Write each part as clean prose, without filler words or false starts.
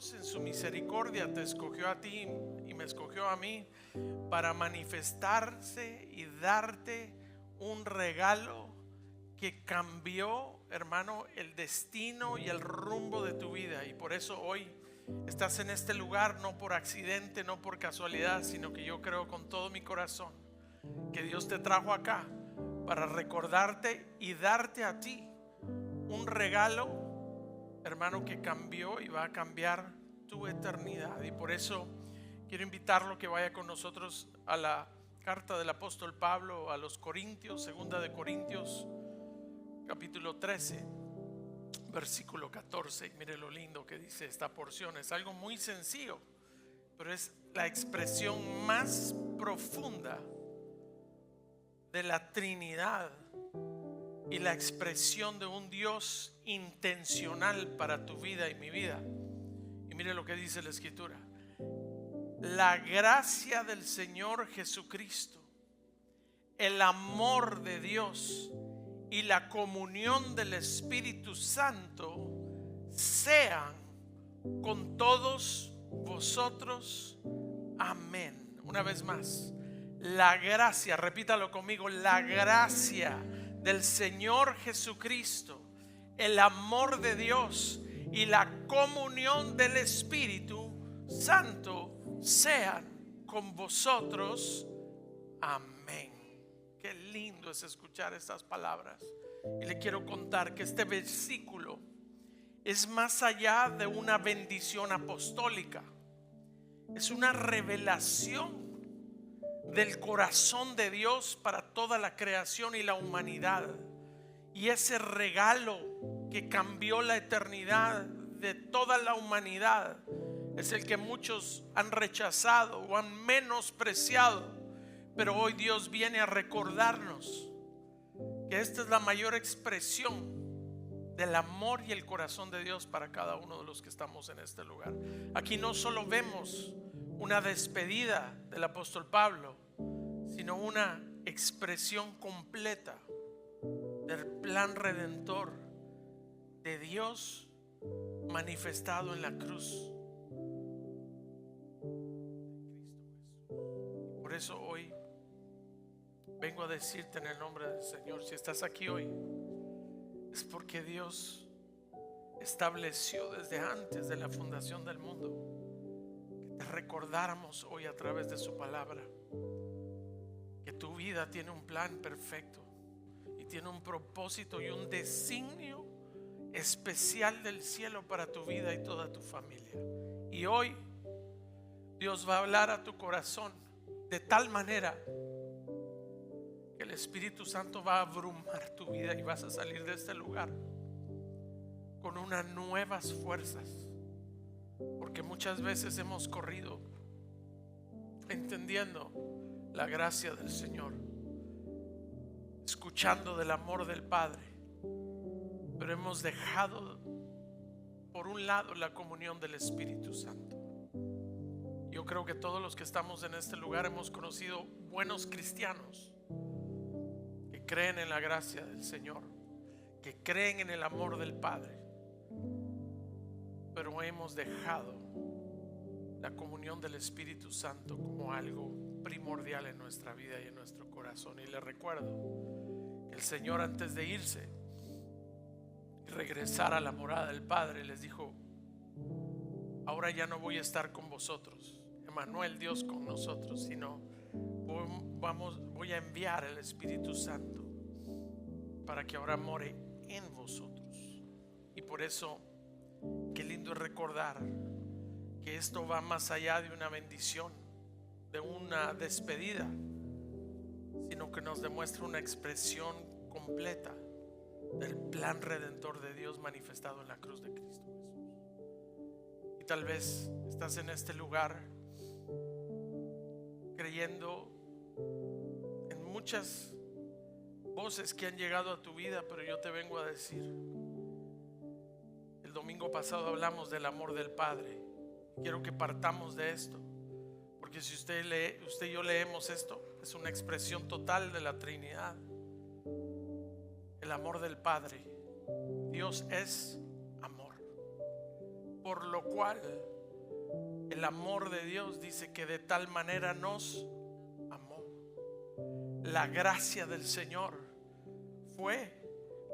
Dios en su misericordia te escogió a ti y me escogió a mí para manifestarse y darte un regalo que cambió, hermano, el destino y el rumbo de tu vida. Y por eso hoy estás en este lugar, no por accidente, no por casualidad, sino que yo creo con todo mi corazón que Dios te trajo acá para recordarte y darte a ti un regalo, hermano, que cambió y va a cambiar tu eternidad. Y por eso quiero invitarlo que vaya con nosotros a la carta del apóstol Pablo a los Corintios, segunda de Corintios, capítulo 13, versículo 14. Y mire lo lindo que dice esta porción. Es algo muy sencillo, pero es la expresión más profunda de la Trinidad y la expresión de un Dios intencional para tu vida y mi vida. Y mire lo que dice la Escritura: la gracia del Señor Jesucristo, el amor de Dios y la comunión del Espíritu Santo sean con todos vosotros. Amén. Una vez más, la gracia, repítalo conmigo, la gracia del Señor Jesucristo, el amor de Dios y la comunión del Espíritu Santo sean con vosotros. Amén. Qué lindo es escuchar estas palabras. Y le quiero contar que este versículo es más allá de una bendición apostólica. Es una revelación del corazón de Dios para toda la creación y la humanidad. Y ese regalo que cambió la eternidad de toda la humanidad es el que muchos han rechazado o han menospreciado. Pero hoy Dios viene a recordarnos que esta es la mayor expresión del amor y el corazón de Dios para cada uno de los que estamos en este lugar. Aquí no solo vemos una despedida del apóstol Pablo, sino una expresión completa del plan redentor de Dios manifestado en la cruz. Por eso hoy vengo a decirte en el nombre del Señor, si estás aquí hoy, es porque Dios estableció desde antes de la fundación del mundo que te recordáramos hoy a través de su palabra que tu vida tiene un plan perfecto y tiene un propósito y un designio especial del cielo para tu vida y toda tu familia. Y hoy Dios va a hablar a tu corazón de tal manera que el Espíritu Santo va a abrumar tu vida y vas a salir de este lugar con unas nuevas fuerzas, porque muchas veces hemos corrido entendiendo la gracia del Señor, escuchando del amor del Padre, pero hemos dejado por un lado la comunión del Espíritu Santo. Yo creo que todos los que estamos en este lugar hemos conocido buenos cristianos que creen en la gracia del Señor, que creen en el amor del Padre, pero hemos dejado la comunión del Espíritu Santo como algo primordial en nuestra vida y en nuestro corazón. Y les recuerdo que el Señor, antes de irse y regresar a la morada del Padre, les dijo: ahora ya no voy a estar con vosotros, Emmanuel, Dios con nosotros, sino voy a enviar el Espíritu Santo para que ahora more en vosotros. Y por eso qué lindo es recordar que esto va más allá de una bendición, de una despedida, sino que nos demuestra una expresión completa del plan redentor de Dios manifestado en la cruz de Cristo Jesús. Y tal vez estás en este lugar creyendo en muchas voces que han llegado a tu vida, pero yo te vengo a decir, el domingo pasado hablamos del amor del Padre. Quiero que partamos de esto, porque si usted y yo leemos esto, es una expresión total de la Trinidad. El amor del Padre. Dios es amor. por lo cual el amor de Dios dice que de tal manera nos amó. La gracia del Señor fue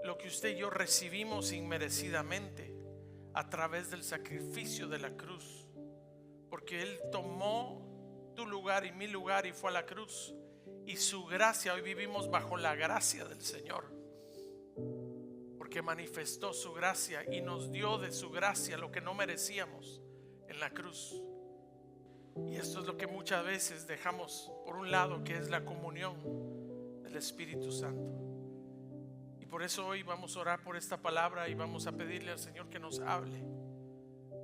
lo que usted y yo recibimos inmerecidamente a través del sacrificio de la cruz, porque Él tomó tu lugar y mi lugar y fue a la cruz, y su gracia, hoy vivimos bajo la gracia del Señor, porque manifestó su gracia y nos dio de su gracia lo que no merecíamos en la cruz. Y esto es lo que muchas veces dejamos por un lado, que es la comunión del Espíritu Santo. Y por eso hoy vamos a orar por esta palabra y vamos a pedirle al Señor que nos hable,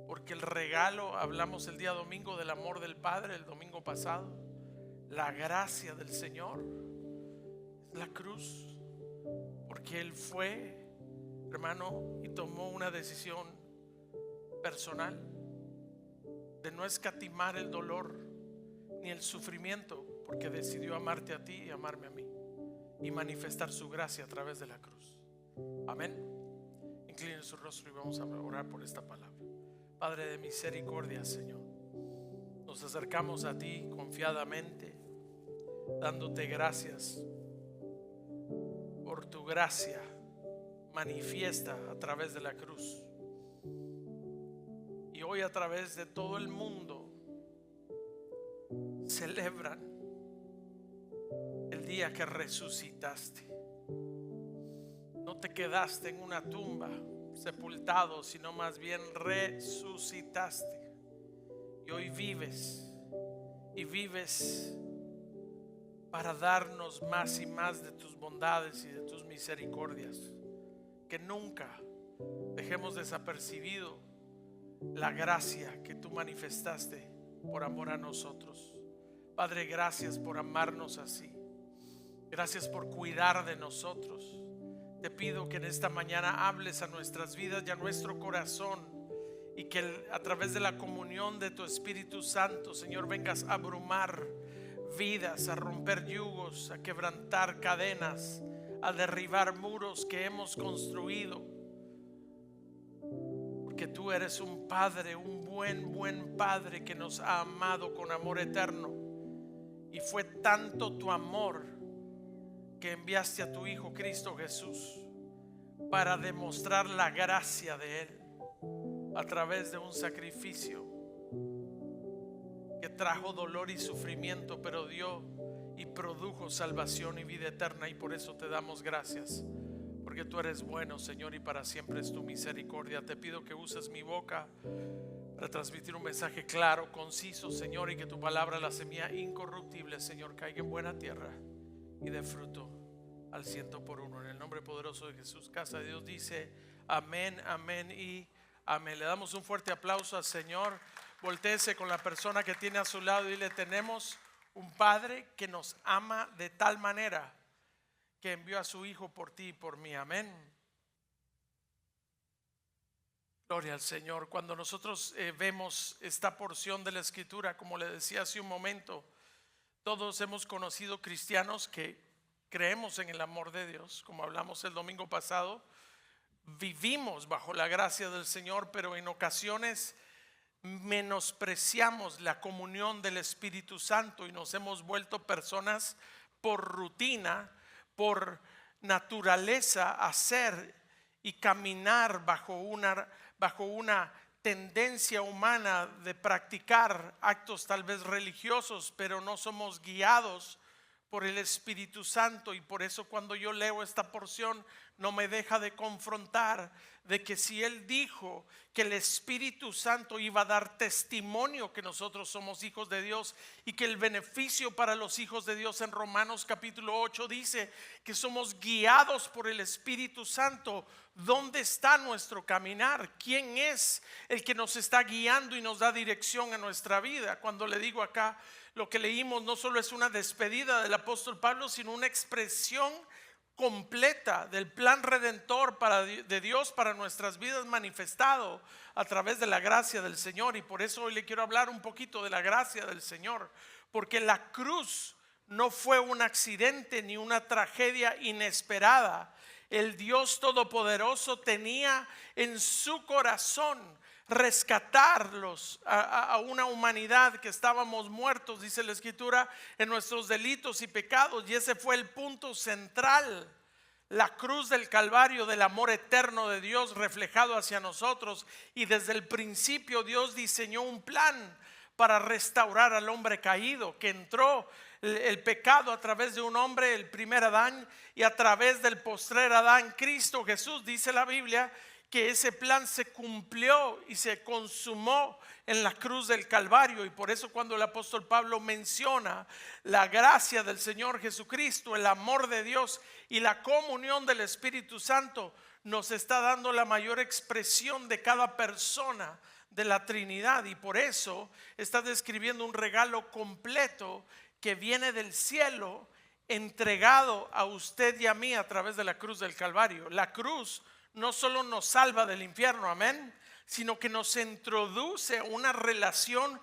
porque el regalo, hablamos el día domingo del amor del Padre, el domingo pasado. La gracia del Señor es la cruz, porque Él fue, hermano, y tomó una decisión personal de no escatimar el dolor ni el sufrimiento, porque decidió amarte a ti y amarme a mí, y manifestar su gracia a través de la cruz. Amén. Incline su rostro y vamos a orar por esta palabra. Padre de misericordia, Señor, nos acercamos a ti confiadamente, dándote gracias por tu gracia manifiesta a través de la cruz. Y hoy a través de todo el mundo celebran el día que resucitaste. No te quedaste en una tumba sepultado, sino más bien resucitaste. Y hoy vives, y vives para darnos más y más de tus bondades y de tus misericordias. Que nunca dejemos desapercibido la gracia que tú manifestaste por amor a nosotros. Padre, gracias por amarnos así. Gracias por cuidar de nosotros. Te pido que en esta mañana hables a nuestras vidas y a nuestro corazón, y que a través de la comunión de tu Espíritu Santo, Señor, vengas a abrumar vidas, a romper yugos, a quebrantar cadenas, a derribar muros que hemos construido. Porque tú eres un Padre, un buen Padre que nos ha amado con amor eterno. Y fue tanto tu amor que enviaste a tu Hijo Cristo Jesús para demostrar la gracia de Él a través de un sacrificio que trajo dolor y sufrimiento, pero dio y produjo salvación y vida eterna. Y por eso te damos gracias, porque tú eres bueno, Señor, y para siempre es tu misericordia. Te pido que uses mi boca para transmitir un mensaje claro, conciso, Señor, y que tu palabra, la semilla incorruptible, Señor, caiga en buena tierra y dé fruto al 100%. En el nombre poderoso de Jesús, casa de Dios dice amén, amén y amén. Le damos un fuerte aplauso al Señor. Voltéese con la persona que tiene a su lado y dile: tenemos un Padre que nos ama de tal manera que envió a su Hijo por ti y por mí. Amén. Gloria al Señor. Cuando nosotros vemos esta porción de la Escritura, como le decía hace un momento, todos hemos conocido cristianos que creemos en el amor de Dios, como hablamos el domingo pasado. Vivimos bajo la gracia del Señor, pero en ocasiones menospreciamos la comunión del Espíritu Santo y nos hemos vuelto personas por rutina, por naturaleza, hacer y caminar bajo una tendencia humana de practicar actos tal vez religiosos, pero no somos guiados por el Espíritu Santo. Y por eso cuando yo leo esta porción no me deja de confrontar de que si Él dijo que el Espíritu Santo iba a dar testimonio que nosotros somos hijos de Dios, y que el beneficio para los hijos de Dios en Romanos capítulo 8 dice que somos guiados por el Espíritu Santo, ¿dónde está nuestro caminar? ¿Quién es el que nos está guiando y nos da dirección a nuestra vida? Cuando le digo acá, lo que leímos no solo es una despedida del apóstol Pablo, sino una expresión completa del plan redentor de Dios para nuestras vidas, manifestado a través de la gracia del Señor. Y por eso hoy le quiero hablar un poquito de la gracia del Señor, porque la cruz no fue un accidente ni una tragedia inesperada. El Dios Todopoderoso tenía en su corazón rescatarlos a una humanidad que estábamos muertos, dice la Escritura, en nuestros delitos y pecados. Y ese fue el punto central, la cruz del Calvario, del amor eterno de Dios reflejado hacia nosotros. Y desde el principio Dios diseñó un plan para restaurar al hombre caído, que entró el pecado a través de un hombre, el primer Adán, y a través del postrer Adán, Cristo Jesús. Dice la Biblia que ese plan se cumplió y se consumó en la cruz del Calvario. Y por eso cuando el apóstol Pablo menciona la gracia del Señor Jesucristo, el amor de Dios y la comunión del Espíritu Santo, nos está dando la mayor expresión de cada persona de la Trinidad. Y por eso está describiendo un regalo completo que viene del cielo, entregado a usted y a mí a través de la cruz del Calvario. La cruz no solo nos salva del infierno, amén, sino que nos introduce una relación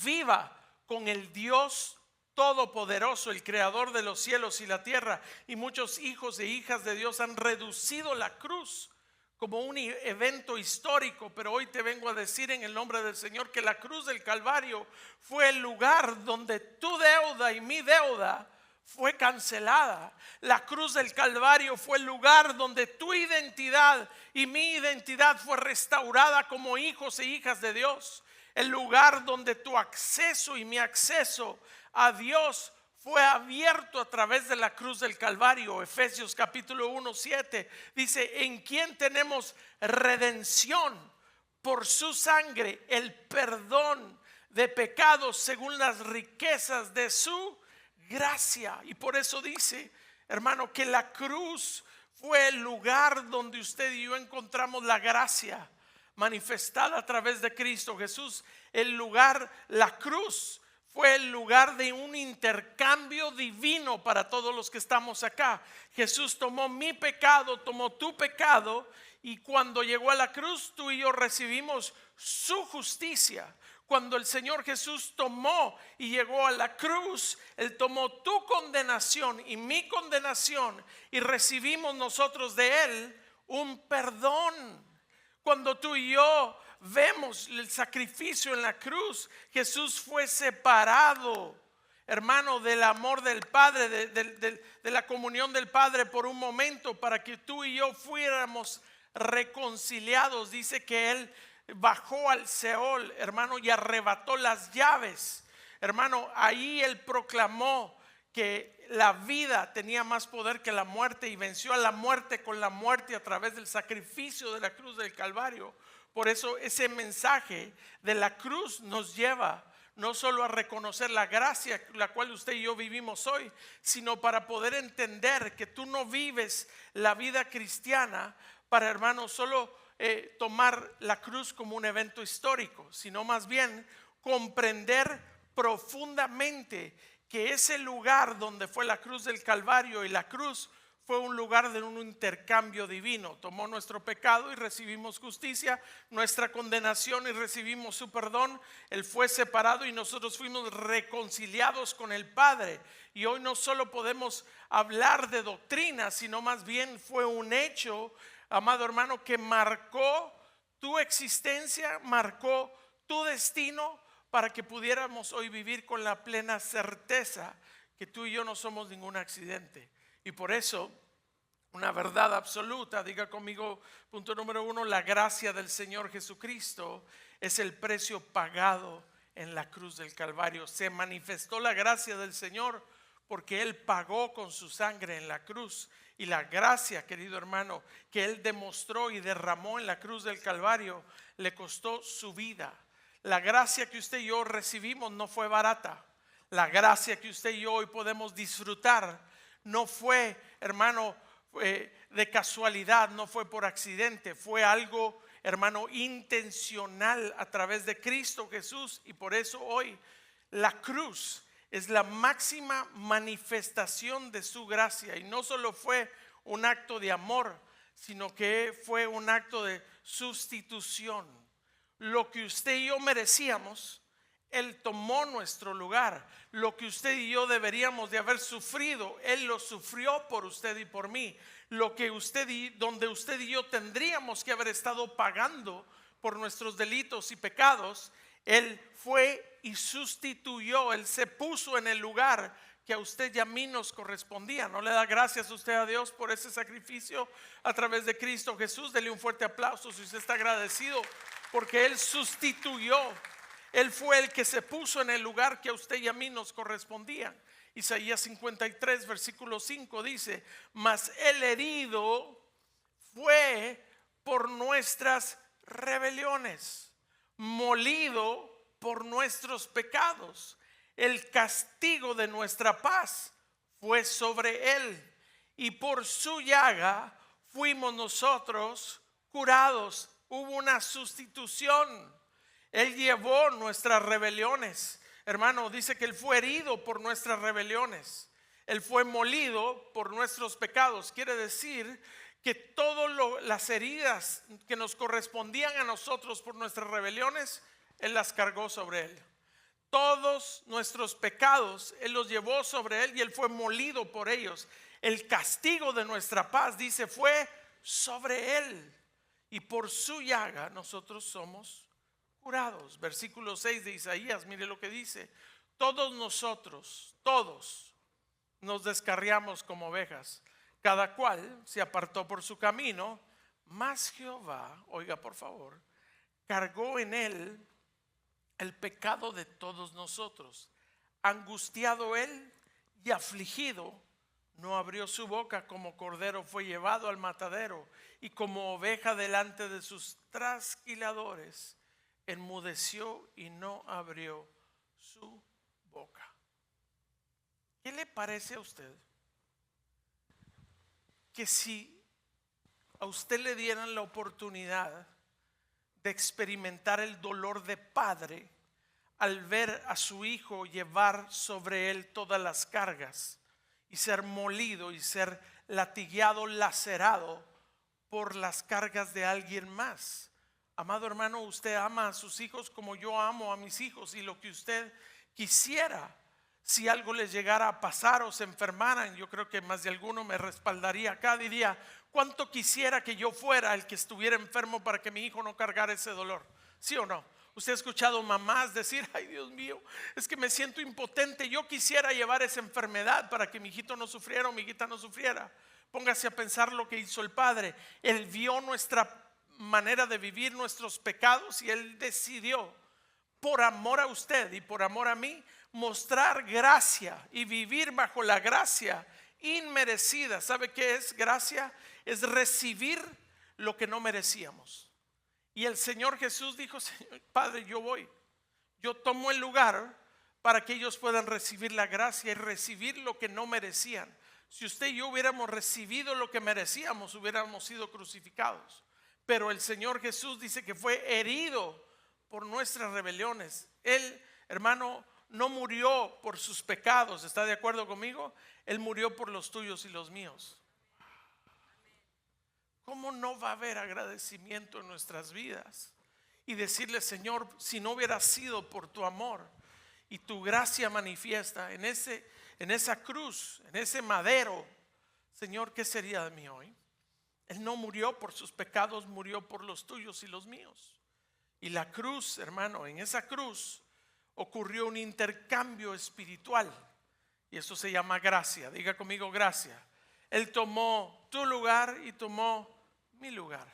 viva con el Dios todopoderoso, el creador de los cielos y la tierra. Y muchos hijos e hijas de Dios han reducido la cruz como un evento histórico, pero hoy te vengo a decir en el nombre del Señor que la cruz del Calvario fue el lugar donde tu deuda y mi deuda fue cancelada. La cruz del Calvario fue el lugar donde tu identidad y mi identidad fue restaurada como hijos e hijas de Dios. El lugar donde tu acceso y mi acceso a Dios fue abierto a través de la cruz del Calvario. Efesios capítulo 1:7 dice: en quien tenemos redención por su sangre, el perdón de pecados según las riquezas de su gracia. Y por eso dice, hermano, que la cruz fue el lugar donde usted y yo encontramos la gracia manifestada a través de Cristo Jesús. El lugar, la cruz fue el lugar de un intercambio divino para todos los que estamos acá. Jesús tomó mi pecado, tomó tu pecado, y cuando llegó a la cruz, tú y yo recibimos su justicia. Cuando el Señor Jesús tomó y llegó a la cruz, Él tomó tu condenación y mi condenación, y recibimos nosotros de Él un perdón. Cuando tú y yo vemos el sacrificio en la cruz, Jesús fue separado, hermano, del amor del Padre, de la comunión del Padre por un momento, para que tú y yo fuéramos reconciliados. Dice que Él bajó al Seol, hermano, y arrebató las llaves. Hermano, ahí Él proclamó que la vida tenía más poder que la muerte, y venció a la muerte con la muerte a través del sacrificio de la cruz del Calvario. Por eso ese mensaje de la cruz nos lleva no solo a reconocer la gracia la cual usted y yo vivimos hoy, sino para poder entender que tú no vives la vida cristiana para, hermano, solo tomar la cruz como un evento histórico, sino más bien comprender profundamente que ese lugar donde fue la cruz del Calvario, y la cruz fue un lugar de un intercambio divino. Tomó nuestro pecado y recibimos justicia, nuestra condenación y recibimos su perdón. Él fue separado y nosotros fuimos reconciliados con el Padre. Y hoy no solo podemos hablar de doctrina, sino más bien fue un hecho, amado hermano, que marcó tu existencia, marcó tu destino, para que pudiéramos hoy vivir con la plena certeza que tú y yo no somos ningún accidente. Y por eso, una verdad absoluta, diga conmigo, punto número 1, la gracia del Señor Jesucristo es el precio pagado en la cruz del Calvario. Se manifestó la gracia del Señor porque Él pagó con su sangre en la cruz. Y la gracia, querido hermano, que Él demostró y derramó en la cruz del Calvario, le costó su vida. La gracia que usted y yo recibimos no fue barata. La gracia que usted y yo hoy podemos disfrutar no fue, hermano, de casualidad, no fue por accidente, fue algo, hermano, intencional a través de Cristo Jesús. Y por eso hoy la cruz es la máxima manifestación de su gracia. Y no solo fue un acto de amor, sino que fue un acto de sustitución. Lo que usted y yo merecíamos, Él tomó nuestro lugar. Lo que usted y yo deberíamos de haber sufrido, Él lo sufrió por usted y por mí. Lo que donde usted y yo tendríamos que haber estado pagando por nuestros delitos y pecados, Él fue y sustituyó, Él se puso en el lugar que a usted y a mí nos correspondía. ¿No le da gracias usted a Dios por ese sacrificio a través de Cristo Jesús? Dele un fuerte aplauso si usted está agradecido, porque Él sustituyó. Él fue el que se puso en el lugar que a usted y a mí nos correspondía. Isaías 53 versículo 5 dice: mas el herido fue por nuestras rebeliones, molido por nuestros pecados. El castigo de nuestra paz fue sobre él, y por su llaga fuimos nosotros curados. Hubo una sustitución. Él llevó nuestras rebeliones. Hermano, dice que Él fue herido por nuestras rebeliones. Él fue molido por nuestros pecados. Quiere decir que todas las heridas que nos correspondían a nosotros por nuestras rebeliones, Él las cargó sobre Él. Todos nuestros pecados Él los llevó sobre Él y Él fue molido por ellos. El castigo de nuestra paz, dice, fue sobre Él, y por su llaga nosotros somos curados. Versículo 6 de Isaías, mire lo que dice: todos nosotros, todos nos descarriamos como ovejas, cada cual se apartó por su camino, mas Jehová, oiga por favor, cargó en él el pecado de todos nosotros. Angustiado él y afligido, no abrió su boca. Como cordero fue llevado al matadero, y como oveja delante de sus trasquiladores, enmudeció y no abrió su boca. ¿Qué le parece a usted que si a usted le dieran la oportunidad de experimentar el dolor de padre al ver a su hijo llevar sobre él todas las cargas y ser molido y ser latigueado, lacerado por las cargas de alguien más? Amado hermano, usted ama a sus hijos como yo amo a mis hijos, y lo que usted quisiera, si algo les llegara a pasar o se enfermaran, yo creo que más de alguno me respaldaría acá, diría: cuánto quisiera que yo fuera el que estuviera enfermo para que mi hijo no cargara ese dolor. ¿Sí o no? Usted ha escuchado mamás decir: ay, Dios mío, es que me siento impotente, yo quisiera llevar esa enfermedad para que mi hijito no sufriera o mi hijita no sufriera. Póngase a pensar lo que hizo el Padre. Él vio nuestra manera de vivir, nuestros pecados, y Él decidió, por amor a usted y por amor a mí, mostrar gracia y vivir bajo la gracia inmerecida. ¿Sabe qué es gracia? Es recibir lo que no merecíamos. Y el Señor Jesús dijo: Padre, yo tomo el lugar para que ellos puedan recibir la gracia y recibir lo que no merecían. Si usted y yo hubiéramos recibido lo que merecíamos, hubiéramos sido crucificados. Pero el Señor Jesús dice que fue herido por nuestras rebeliones. Él, hermano, no murió por sus pecados. ¿Está de acuerdo conmigo? Él murió por los tuyos y los míos. ¿Cómo no va a haber agradecimiento en nuestras vidas? Y decirle: Señor, si no hubiera sido por tu amor y tu gracia manifiesta en esa cruz, en ese madero, Señor, ¿qué sería de mí hoy? Él no murió por sus pecados, murió por los tuyos y los míos. Y la cruz, hermano, en esa cruz ocurrió un intercambio espiritual, y eso se llama gracia. Diga conmigo: gracia. Él tomó tu lugar y tomó mi lugar.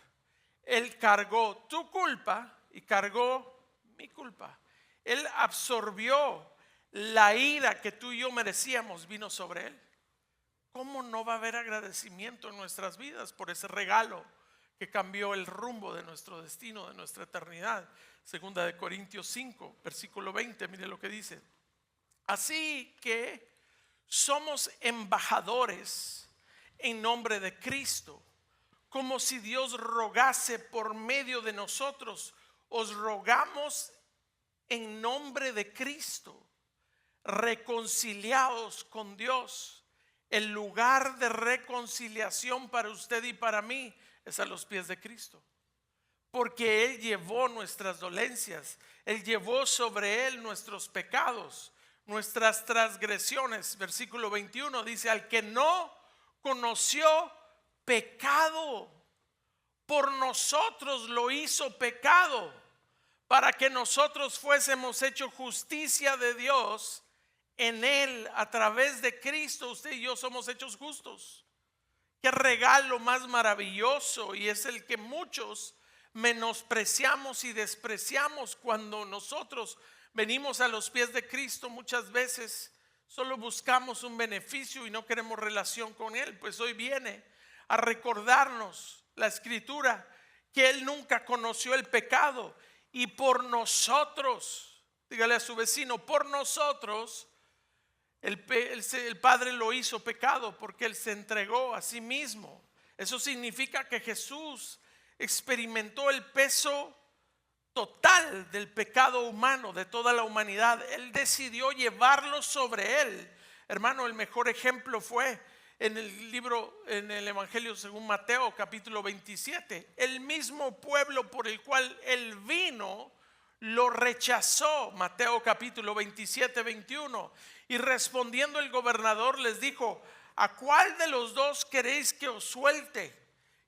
Él cargó tu culpa y cargó mi culpa. Él absorbió la ira que tú y yo merecíamos, vino sobre él. ¿Cómo no va a haber agradecimiento en nuestras vidas por ese regalo que cambió el rumbo de nuestro destino, de nuestra eternidad? Segunda de Corintios 5, versículo 20, mire lo que dice: así que somos embajadores en nombre de Cristo, como si Dios rogase por medio de nosotros. Os rogamos en nombre de Cristo, reconciliaos con Dios. El lugar de reconciliación para usted y para mí es a los pies de Cristo, porque Él llevó nuestras dolencias, Él llevó sobre Él nuestros pecados, nuestras transgresiones. Versículo 21 dice: al que no conoció pecado, por nosotros lo hizo pecado, para que nosotros fuésemos hecho justicia de Dios en Él. A través de Cristo usted y yo somos hechos justos. Qué regalo más maravilloso, y es el que muchos menospreciamos y despreciamos. Cuando nosotros venimos a los pies de Cristo, muchas veces solo buscamos un beneficio y no queremos relación con Él. Pues hoy viene a recordarnos la Escritura que Él nunca conoció el pecado, y por nosotros, dígale a su vecino, por nosotros el Padre lo hizo pecado, porque Él se entregó a sí mismo. Eso significa que Jesús experimentó el peso total del pecado humano, de toda la humanidad. Él decidió llevarlo sobre Él. Hermano, el mejor ejemplo fue en el Evangelio según Mateo capítulo 27. El mismo pueblo por el cual Él vino lo rechazó. Mateo capítulo 27, 21. Y respondiendo el gobernador les dijo: ¿a cuál de los dos queréis que os suelte?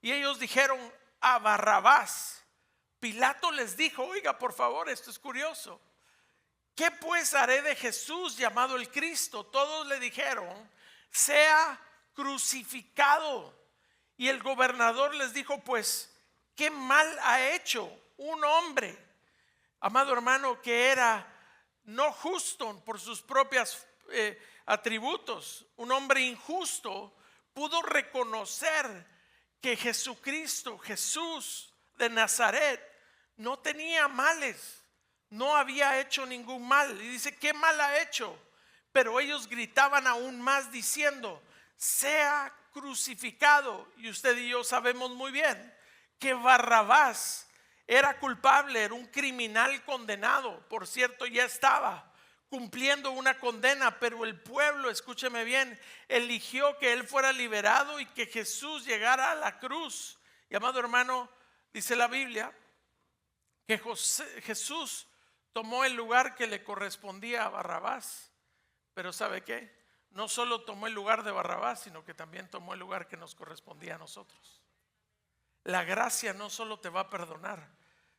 Y ellos dijeron: a Barrabás. Pilato les dijo: oiga, por favor, esto es curioso, ¿qué pues haré de Jesús llamado el Cristo? Todos le dijeron: sea crucificado. Y el gobernador les dijo: pues, ¿qué mal ha hecho un hombre, amado hermano, que era no justo por sus propios atributos? Un hombre injusto pudo reconocer que Jesucristo, Jesús de Nazaret, no tenía males, no había hecho ningún mal. Y dice: ¿qué mal ha hecho? Pero ellos gritaban aún más diciendo: sea crucificado. Y usted y yo sabemos muy bien que Barrabás era culpable, era un criminal condenado. Por cierto, ya estaba cumpliendo una condena, pero el pueblo, escúcheme bien, eligió que él fuera liberado y que Jesús llegara a la cruz. Y amado hermano, dice la Biblia que Jesús tomó el lugar que le correspondía a Barrabás. Pero ¿sabe qué? No solo tomó el lugar de Barrabás, sino que también tomó el lugar que nos correspondía a nosotros. La gracia no solo te va a perdonar,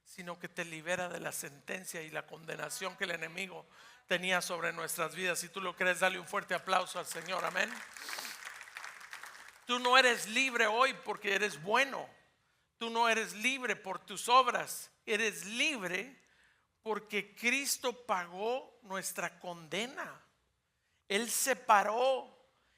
sino que te libera de la sentencia y la condenación que el enemigo tenía sobre nuestras vidas. Si tú lo crees, dale un fuerte aplauso al Señor. Amén. Tú no eres libre hoy porque eres bueno. Tú no eres libre por tus obras. Eres libre porque Cristo pagó nuestra condena. Él se paró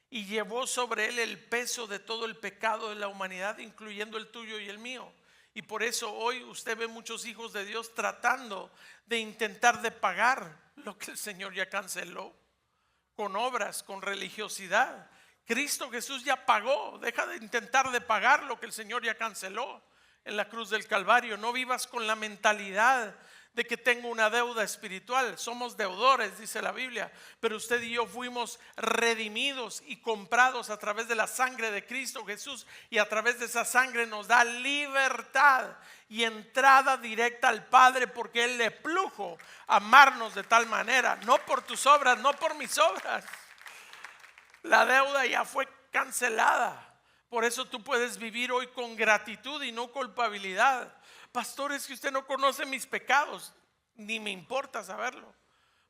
y llevó sobre Él el peso de todo el pecado de la humanidad, incluyendo el tuyo y el mío. Y por eso hoy usted ve muchos hijos de Dios tratando de intentar de pagar lo que el Señor ya canceló, con obras, con religiosidad. Cristo Jesús ya pagó. Deja de intentar de pagar lo que el Señor ya canceló en la cruz del Calvario. No vivas con la mentalidad de que tengo una deuda espiritual. Somos deudores, dice la Biblia, pero usted y yo fuimos redimidos y comprados a través de la sangre de Cristo Jesús, y a través de esa sangre nos da libertad y entrada directa al Padre, porque Él le plujo amarnos de tal manera, no por tus obras, no por mis obras. La deuda ya fue cancelada. Por eso tú puedes vivir hoy con gratitud y no culpabilidad. Pastor, es que usted no conoce mis pecados. Ni me importa saberlo,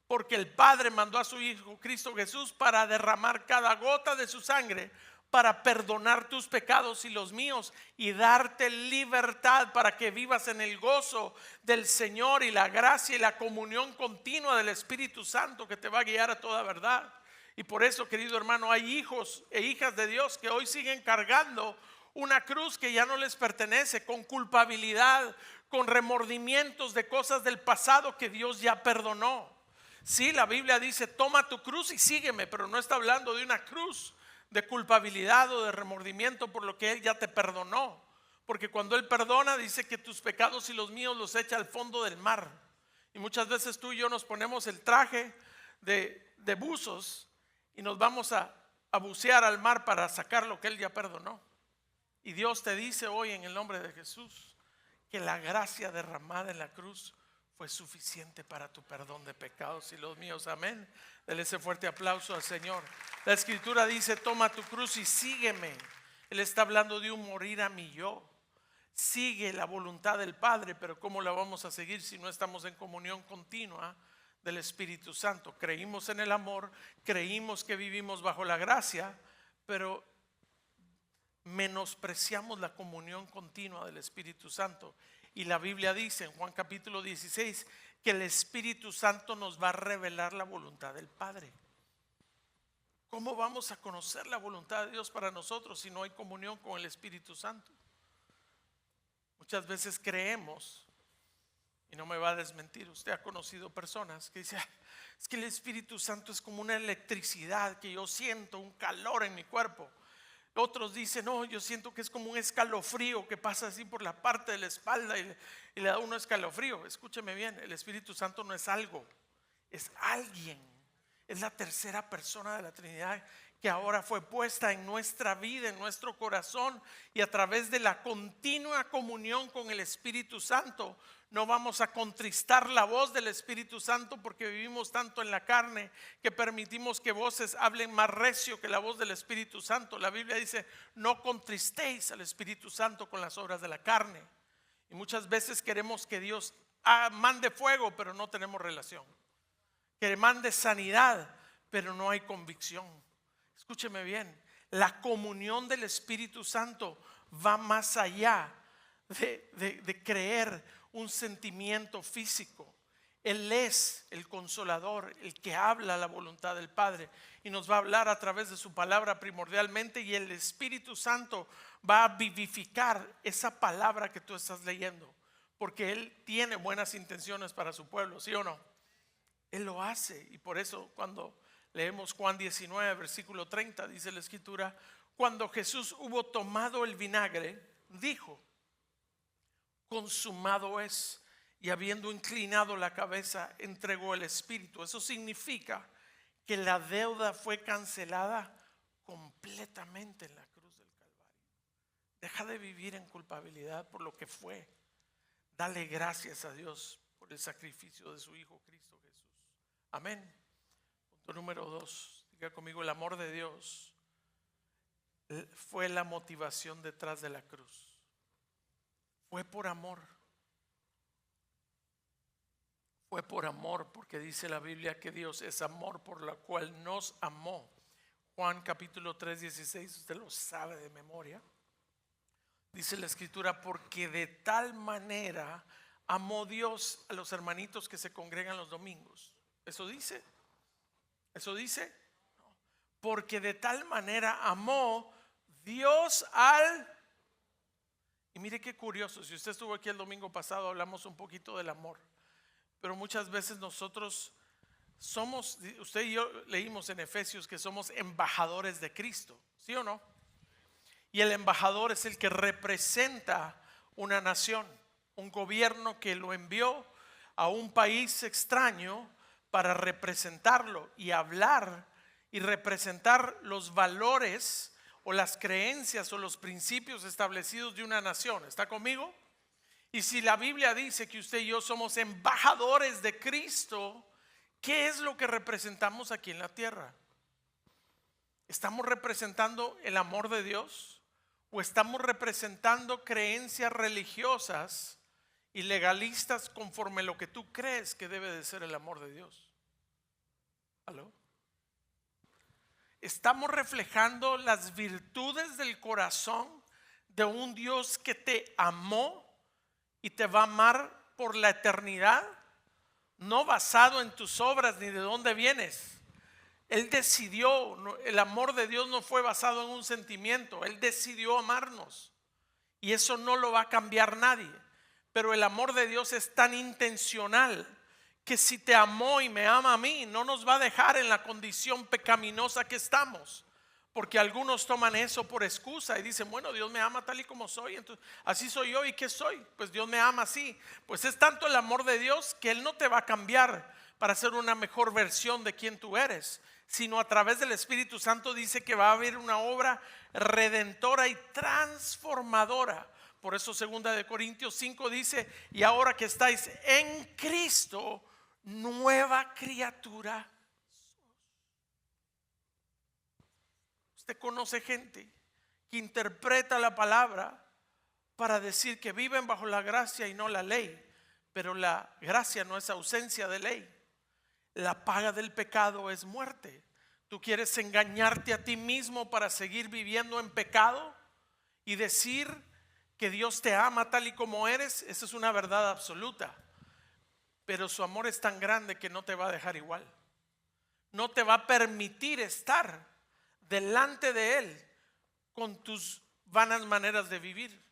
porque el Padre mandó a su Hijo Cristo Jesús para derramar cada gota de su sangre, para perdonar tus pecados y los míos, y darte libertad para que vivas en el gozo del Señor y la gracia y la comunión continua del Espíritu Santo, que te va a guiar a toda verdad. Y por eso, querido hermano, hay hijos e hijas de Dios que hoy siguen cargando una cruz que ya no les pertenece, con culpabilidad, con remordimientos de cosas del pasado que Dios ya perdonó. Sí, la Biblia dice: toma tu cruz y sígueme, pero no está hablando de una cruz de culpabilidad o de remordimiento por lo que Él ya te perdonó. Porque cuando Él perdona, dice que tus pecados y los míos los echa al fondo del mar. Y muchas veces tú y yo nos ponemos el traje de buzos y nos vamos a bucear al mar para sacar lo que Él ya perdonó. Y Dios te dice hoy, en el nombre de Jesús, que la gracia derramada en la cruz fue suficiente para tu perdón de pecados y los míos. Amén. Dele ese fuerte aplauso al Señor. La Escritura dice: toma tu cruz y sígueme. Él está hablando de un morir a mi yo. sigue la voluntad del Padre, pero ¿cómo la vamos a seguir si no estamos en comunión continua del Espíritu Santo? Creímos en el amor, creímos que vivimos bajo la gracia, pero menospreciamos la comunión continua del Espíritu Santo. Y la Biblia dice en Juan capítulo 16 que el Espíritu Santo nos va a revelar la voluntad del Padre. ¿Cómo vamos a conocer la voluntad de Dios para nosotros si no hay comunión con el Espíritu Santo? Muchas veces creemos, y no me va a desmentir, usted ha conocido personas que dicen: es que el Espíritu Santo es como una electricidad que yo siento, un calor en mi cuerpo. Otros dicen: no, yo siento que es como un escalofrío que pasa así por la parte de la espalda y le da uno escalofrío. Escúcheme bien, el Espíritu Santo no es algo, es alguien. Es la tercera persona de la Trinidad que ahora fue puesta en nuestra vida, en nuestro corazón, y a través de la continua comunión con el Espíritu Santo no vamos a contristar la voz del Espíritu Santo, porque vivimos tanto en la carne que permitimos que voces hablen más recio que la voz del Espíritu Santo. La Biblia dice: no contristéis al Espíritu Santo con las obras de la carne. Y muchas veces queremos que Dios mande fuego, pero no tenemos relación. Que mande sanidad, pero no hay convicción. Escúcheme bien, la comunión del Espíritu Santo va más allá de creer un sentimiento físico. Él es el consolador, el que habla la voluntad del Padre, y nos va a hablar a través de su palabra primordialmente, y el Espíritu Santo va a vivificar esa palabra que tú estás leyendo, porque Él tiene buenas intenciones para su pueblo, ¿sí o no? Él lo hace. Y por eso cuando leemos Juan 19 versículo 30, dice la escritura: cuando Jesús hubo tomado el vinagre, dijo: consumado es. Y habiendo inclinado la cabeza, entregó el espíritu. Eso significa que la deuda fue cancelada completamente en la cruz del Calvario. Deja de vivir en culpabilidad por lo que fue. Dale gracias a Dios por el sacrificio de su Hijo Cristo Jesús. Amén. Punto número 2. Diga conmigo: el amor de Dios fue la motivación detrás de la cruz. Fue por amor. Fue por amor, porque dice la Biblia que Dios es amor, por la cual nos amó. Juan capítulo 3, 16, usted lo sabe de memoria. Dice la escritura: porque de tal manera amó Dios a los hermanitos que se congregan los domingos. ¿Eso dice? ¿Eso dice? No. Porque de tal manera amó Dios al... Y mire qué curioso, si usted estuvo aquí el domingo pasado, hablamos un poquito del amor. Pero muchas veces nosotros somos, usted y yo leímos en Efesios que somos embajadores de Cristo, ¿sí o no? Y el embajador es el que representa una nación, un gobierno que lo envió a un país extraño para representarlo y hablar y representar los valores o las creencias o los principios establecidos de una nación. ¿Está conmigo? Y si la Biblia dice que usted y yo somos embajadores de Cristo, ¿qué es lo que representamos aquí en la tierra? ¿Estamos representando el amor de Dios o estamos representando creencias religiosas y legalistas conforme lo que tú crees que debe de ser el amor de Dios? ¿Aló? ¿Estamos reflejando las virtudes del corazón de un Dios que te amó y te va a amar por la eternidad? No basado en tus obras ni de dónde vienes. Él decidió, el amor de Dios no fue basado en un sentimiento. Él decidió amarnos y eso no lo va a cambiar nadie. Pero el amor de Dios es tan intencional que si te amó y me ama a mí, no nos va a dejar en la condición pecaminosa que estamos. Porque algunos toman eso por excusa y dicen: bueno, Dios me ama tal y como soy, entonces así soy yo. ¿Y qué soy? Pues Dios me ama así. Pues es tanto el amor de Dios que Él no te va a cambiar para ser una mejor versión de quien tú eres, sino a través del Espíritu Santo dice que va a haber una obra redentora y transformadora. Por eso 2 de Corintios 5 dice: y ahora que estáis en Cristo, nueva criatura. Usted conoce gente que interpreta la palabra para decir que viven bajo la gracia y no la ley. Pero la gracia no es ausencia de ley. La paga del pecado es muerte. ¿Tú quieres engañarte a ti mismo para seguir viviendo en pecado y decir que Dios te ama tal y como eres? Esa es una verdad absoluta. Pero su amor es tan grande que no te va a dejar igual. No te va a permitir estar delante de Él con tus vanas maneras de vivir.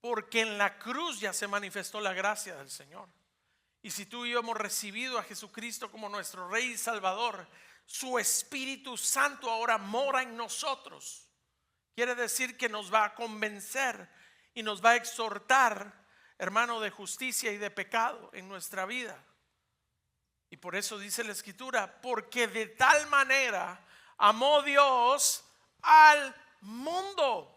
Porque en la cruz ya se manifestó la gracia del Señor. Y si tú y yo hemos recibido a Jesucristo como nuestro Rey y Salvador, su Espíritu Santo ahora mora en nosotros. Quiere decir que nos va a convencer y nos va a exhortar, hermano, de justicia y de pecado en nuestra vida. Y por eso dice la Escritura, porque de tal manera amó Dios al mundo,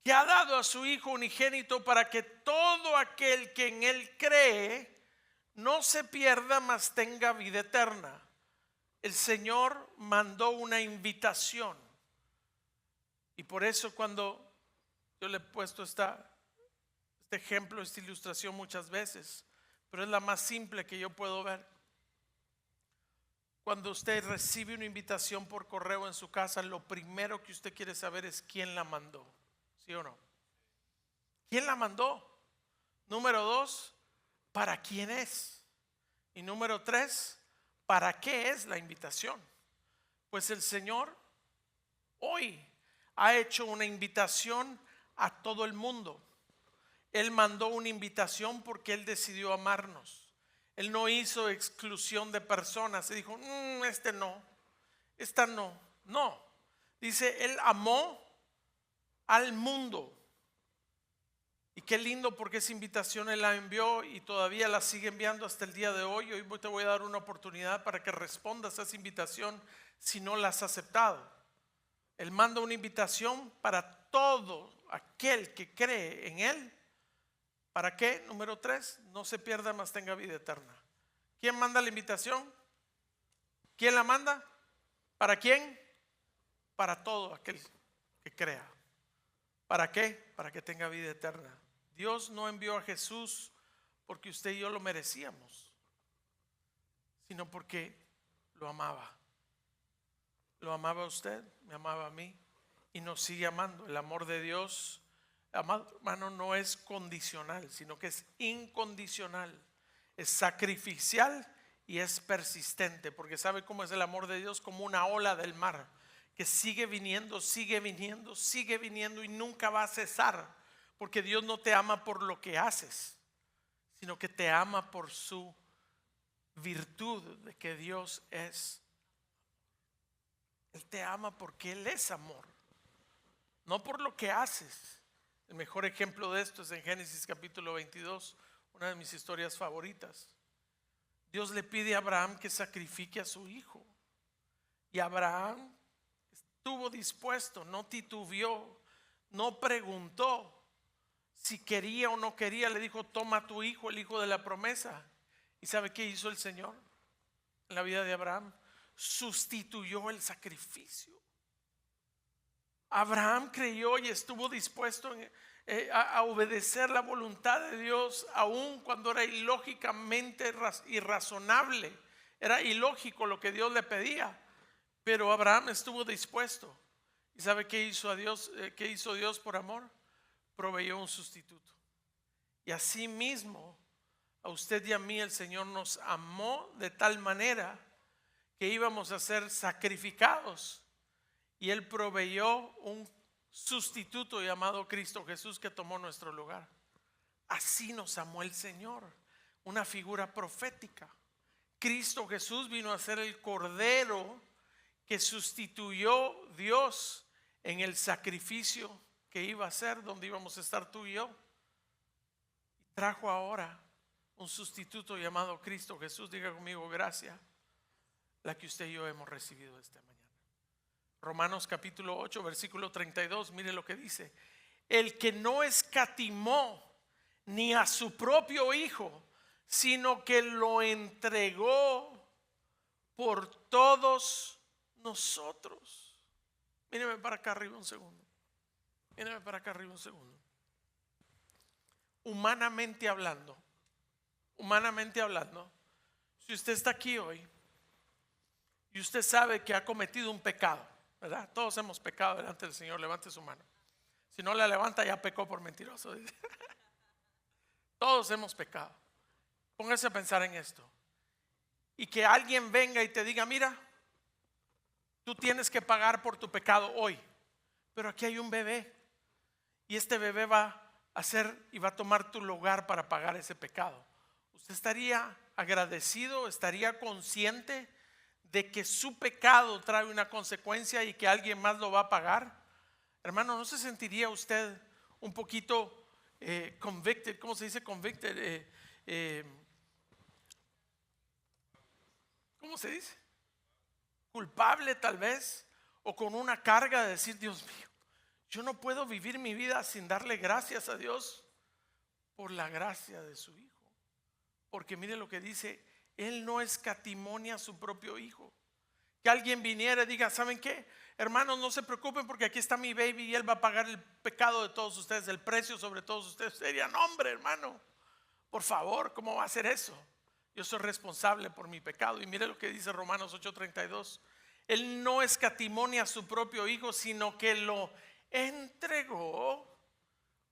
que ha dado a su Hijo unigénito, para que todo aquel que en Él cree no se pierda, mas tenga vida eterna. El Señor mandó una invitación. Y por eso cuando yo le he puesto este ejemplo, esta ilustración muchas veces, pero es la más simple que yo puedo ver. Cuando usted recibe una invitación por correo en su casa, lo primero que usted quiere saber es quién la mandó. ¿Sí o no? ¿Quién la mandó? Número 2, ¿para quién es? Y número 3, ¿para qué es la invitación? Pues el Señor hoy ha hecho una invitación a todo el mundo. Él mandó una invitación porque Él decidió amarnos. Él no hizo exclusión de personas. Él dijo, este no, esta no. No, dice, Él amó al mundo. Y qué lindo, porque esa invitación Él la envió y todavía la sigue enviando hasta el día de hoy. Hoy te voy a dar una oportunidad para que respondas a esa invitación si no la has aceptado. Él manda una invitación para todo aquel que cree en Él. ¿Para qué? Número 3, no se pierda, mas tenga vida eterna. ¿Quién manda la invitación? ¿Quién la manda? ¿Para quién? Para todo aquel que crea. ¿Para qué? Para que tenga vida eterna. Dios no envió a Jesús porque usted y yo lo merecíamos, sino porque lo amaba. Lo amaba a usted, me amaba a mí y nos sigue amando. El amor de Dios, amado hermano, no es condicional, sino que es incondicional, es sacrificial y es persistente. Porque ¿sabe cómo es el amor de Dios? Como una ola del mar que sigue viniendo, sigue viniendo, sigue viniendo y nunca va a cesar. Porque Dios no te ama por lo que haces, sino que te ama por su virtud de que Dios es. Él te ama porque Él es amor, no por lo que haces. El mejor ejemplo de esto es en Génesis capítulo 22, una de mis historias favoritas. Dios le pide a Abraham que sacrifique a su hijo. Y Abraham estuvo dispuesto, no titubeó, no preguntó si quería o no quería. Le dijo, toma tu hijo, el hijo de la promesa. ¿Y sabe qué hizo el Señor en la vida de Abraham? Sustituyó el sacrificio. Abraham creyó y estuvo dispuesto a obedecer la voluntad de Dios, aun cuando era ilógicamente irrazonable, era ilógico lo que Dios le pedía, pero Abraham estuvo dispuesto. ¿Y sabe qué hizo qué hizo Dios por amor? Proveyó un sustituto. Y así mismo a usted y a mí el Señor nos amó de tal manera que íbamos a ser sacrificados, y Él proveyó un sustituto llamado Cristo Jesús, que tomó nuestro lugar. Así nos amó el Señor, una figura profética. Cristo Jesús vino a ser el Cordero que sustituyó Dios en el sacrificio que iba a hacer, donde íbamos a estar tú y yo. Y trajo ahora un sustituto llamado Cristo Jesús. Diga conmigo, gracia, la que usted y yo hemos recibido esta mañana. Romanos capítulo 8, versículo 32, mire lo que dice. El que no escatimó ni a su propio Hijo, sino que lo entregó por todos nosotros. Míreme para acá arriba un segundo. Mírame para acá arriba un segundo. Humanamente hablando, si usted está aquí hoy y usted sabe que ha cometido un pecado, ¿verdad? Todos hemos pecado delante del Señor. Levante su mano. Si no la levanta, ya pecó por mentiroso. Todos hemos pecado. Póngase a pensar en esto. Y que alguien venga y te diga: mira, tú tienes que pagar por tu pecado hoy, pero aquí hay un bebé y este bebé va a hacer y va a tomar tu lugar para pagar ese pecado. ¿Usted estaría agradecido? ¿Estaría consciente de que su pecado trae una consecuencia y que alguien más lo va a pagar? Hermano, ¿no se sentiría usted un poquito convicted? ¿Cómo se dice convicted? ¿Cómo se dice? Culpable tal vez, o con una carga de decir: Dios mío, yo no puedo vivir mi vida sin darle gracias a Dios por la gracia de su Hijo. Porque mire lo que dice: Él no escatimonia a su propio Hijo. Que alguien viniera y diga: ¿saben qué? Hermanos, no se preocupen porque aquí está mi baby y él va a pagar el pecado de todos ustedes, el precio sobre todos ustedes. Sería: no, hombre, hermano, por favor, ¿cómo va a hacer eso? Yo soy responsable por mi pecado. Y mire lo que dice Romanos 8:32. Él no escatimonia a su propio Hijo, sino que lo entregó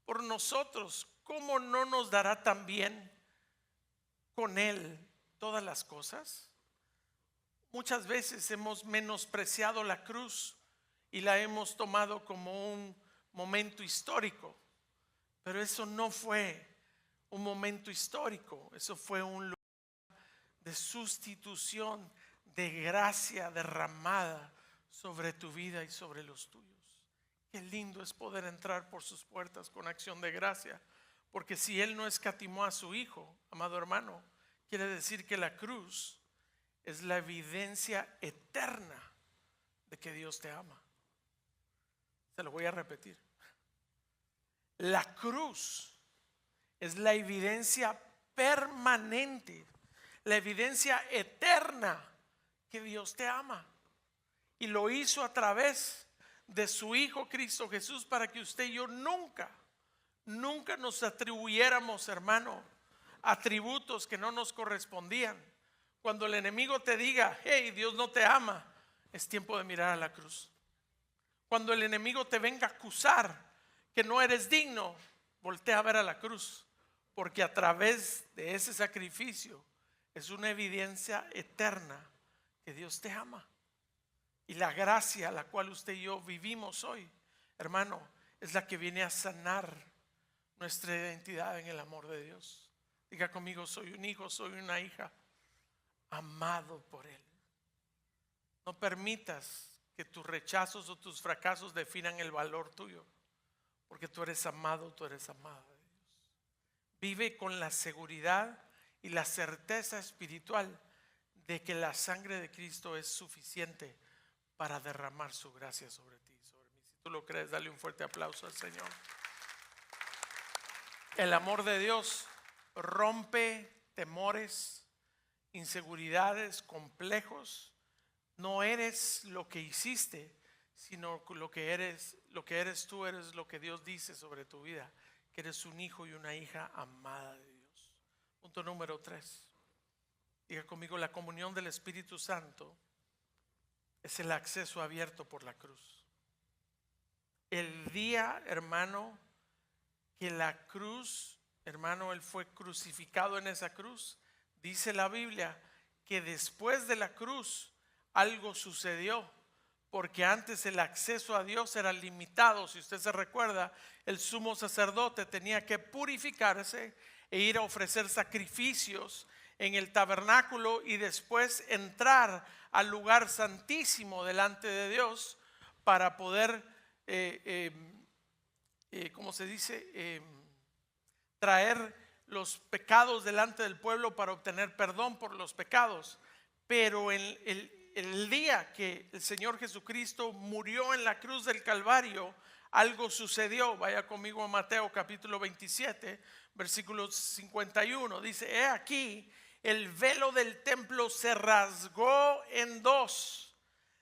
por nosotros. ¿Cómo no nos dará también con Él todas las cosas? Muchas veces hemos menospreciado la cruz y la hemos tomado como un momento histórico, pero eso no fue un momento histórico. Eso fue un lugar de sustitución, de gracia derramada sobre tu vida y sobre los tuyos. Qué lindo es poder entrar por sus puertas con acción de gracia, porque si Él no escatimó a su Hijo, amado hermano, quiere decir que la cruz es la evidencia eterna de que Dios te ama. Se lo voy a repetir. La cruz es la evidencia permanente, la evidencia eterna que Dios te ama. Y lo hizo a través de su Hijo Cristo Jesús, para que usted y yo nunca nos atribuyéramos, hermano, atributos que no nos correspondían. Cuando el enemigo te diga: hey, Dios no te ama, es tiempo de mirar a la cruz. Cuando el enemigo te venga a acusar que no eres digno, voltea a ver a la cruz, porque a través de ese sacrificio es una evidencia eterna que Dios te ama. Y la gracia a la cual usted y yo vivimos hoy, hermano, es la que viene a sanar nuestra identidad en el amor de Dios. Diga conmigo: soy un hijo, soy una hija amado por Él. No permitas que tus rechazos o tus fracasos definan el valor tuyo, porque tú eres amado, tú eres amada de Dios. Vive con la seguridad y la certeza espiritual de que la sangre de Cristo es suficiente para derramar su gracia sobre ti y sobre mí. Si tú lo crees, dale un fuerte aplauso al Señor. El amor de Dios rompe temores, inseguridades, complejos. No eres lo que hiciste, sino lo que eres tú, eres lo que Dios dice sobre tu vida, que eres un hijo y una hija amada de Dios. Punto número 3. Diga conmigo: la comunión del Espíritu Santo es el acceso abierto por la cruz. El día, hermano, que la cruz, hermano, Él fue crucificado en esa cruz, dice la Biblia que después de la cruz algo sucedió, porque antes el acceso a Dios era limitado. Si usted se recuerda, el sumo sacerdote tenía que purificarse e ir a ofrecer sacrificios en el tabernáculo y después entrar al lugar santísimo delante de Dios para poder, ¿cómo se dice? Traer los pecados delante del pueblo para obtener perdón por los pecados. Pero el día que el Señor Jesucristo murió en la cruz del Calvario, algo sucedió. Vaya conmigo a Mateo capítulo 27, versículo 51. Dice: he aquí, el velo del templo se rasgó en dos,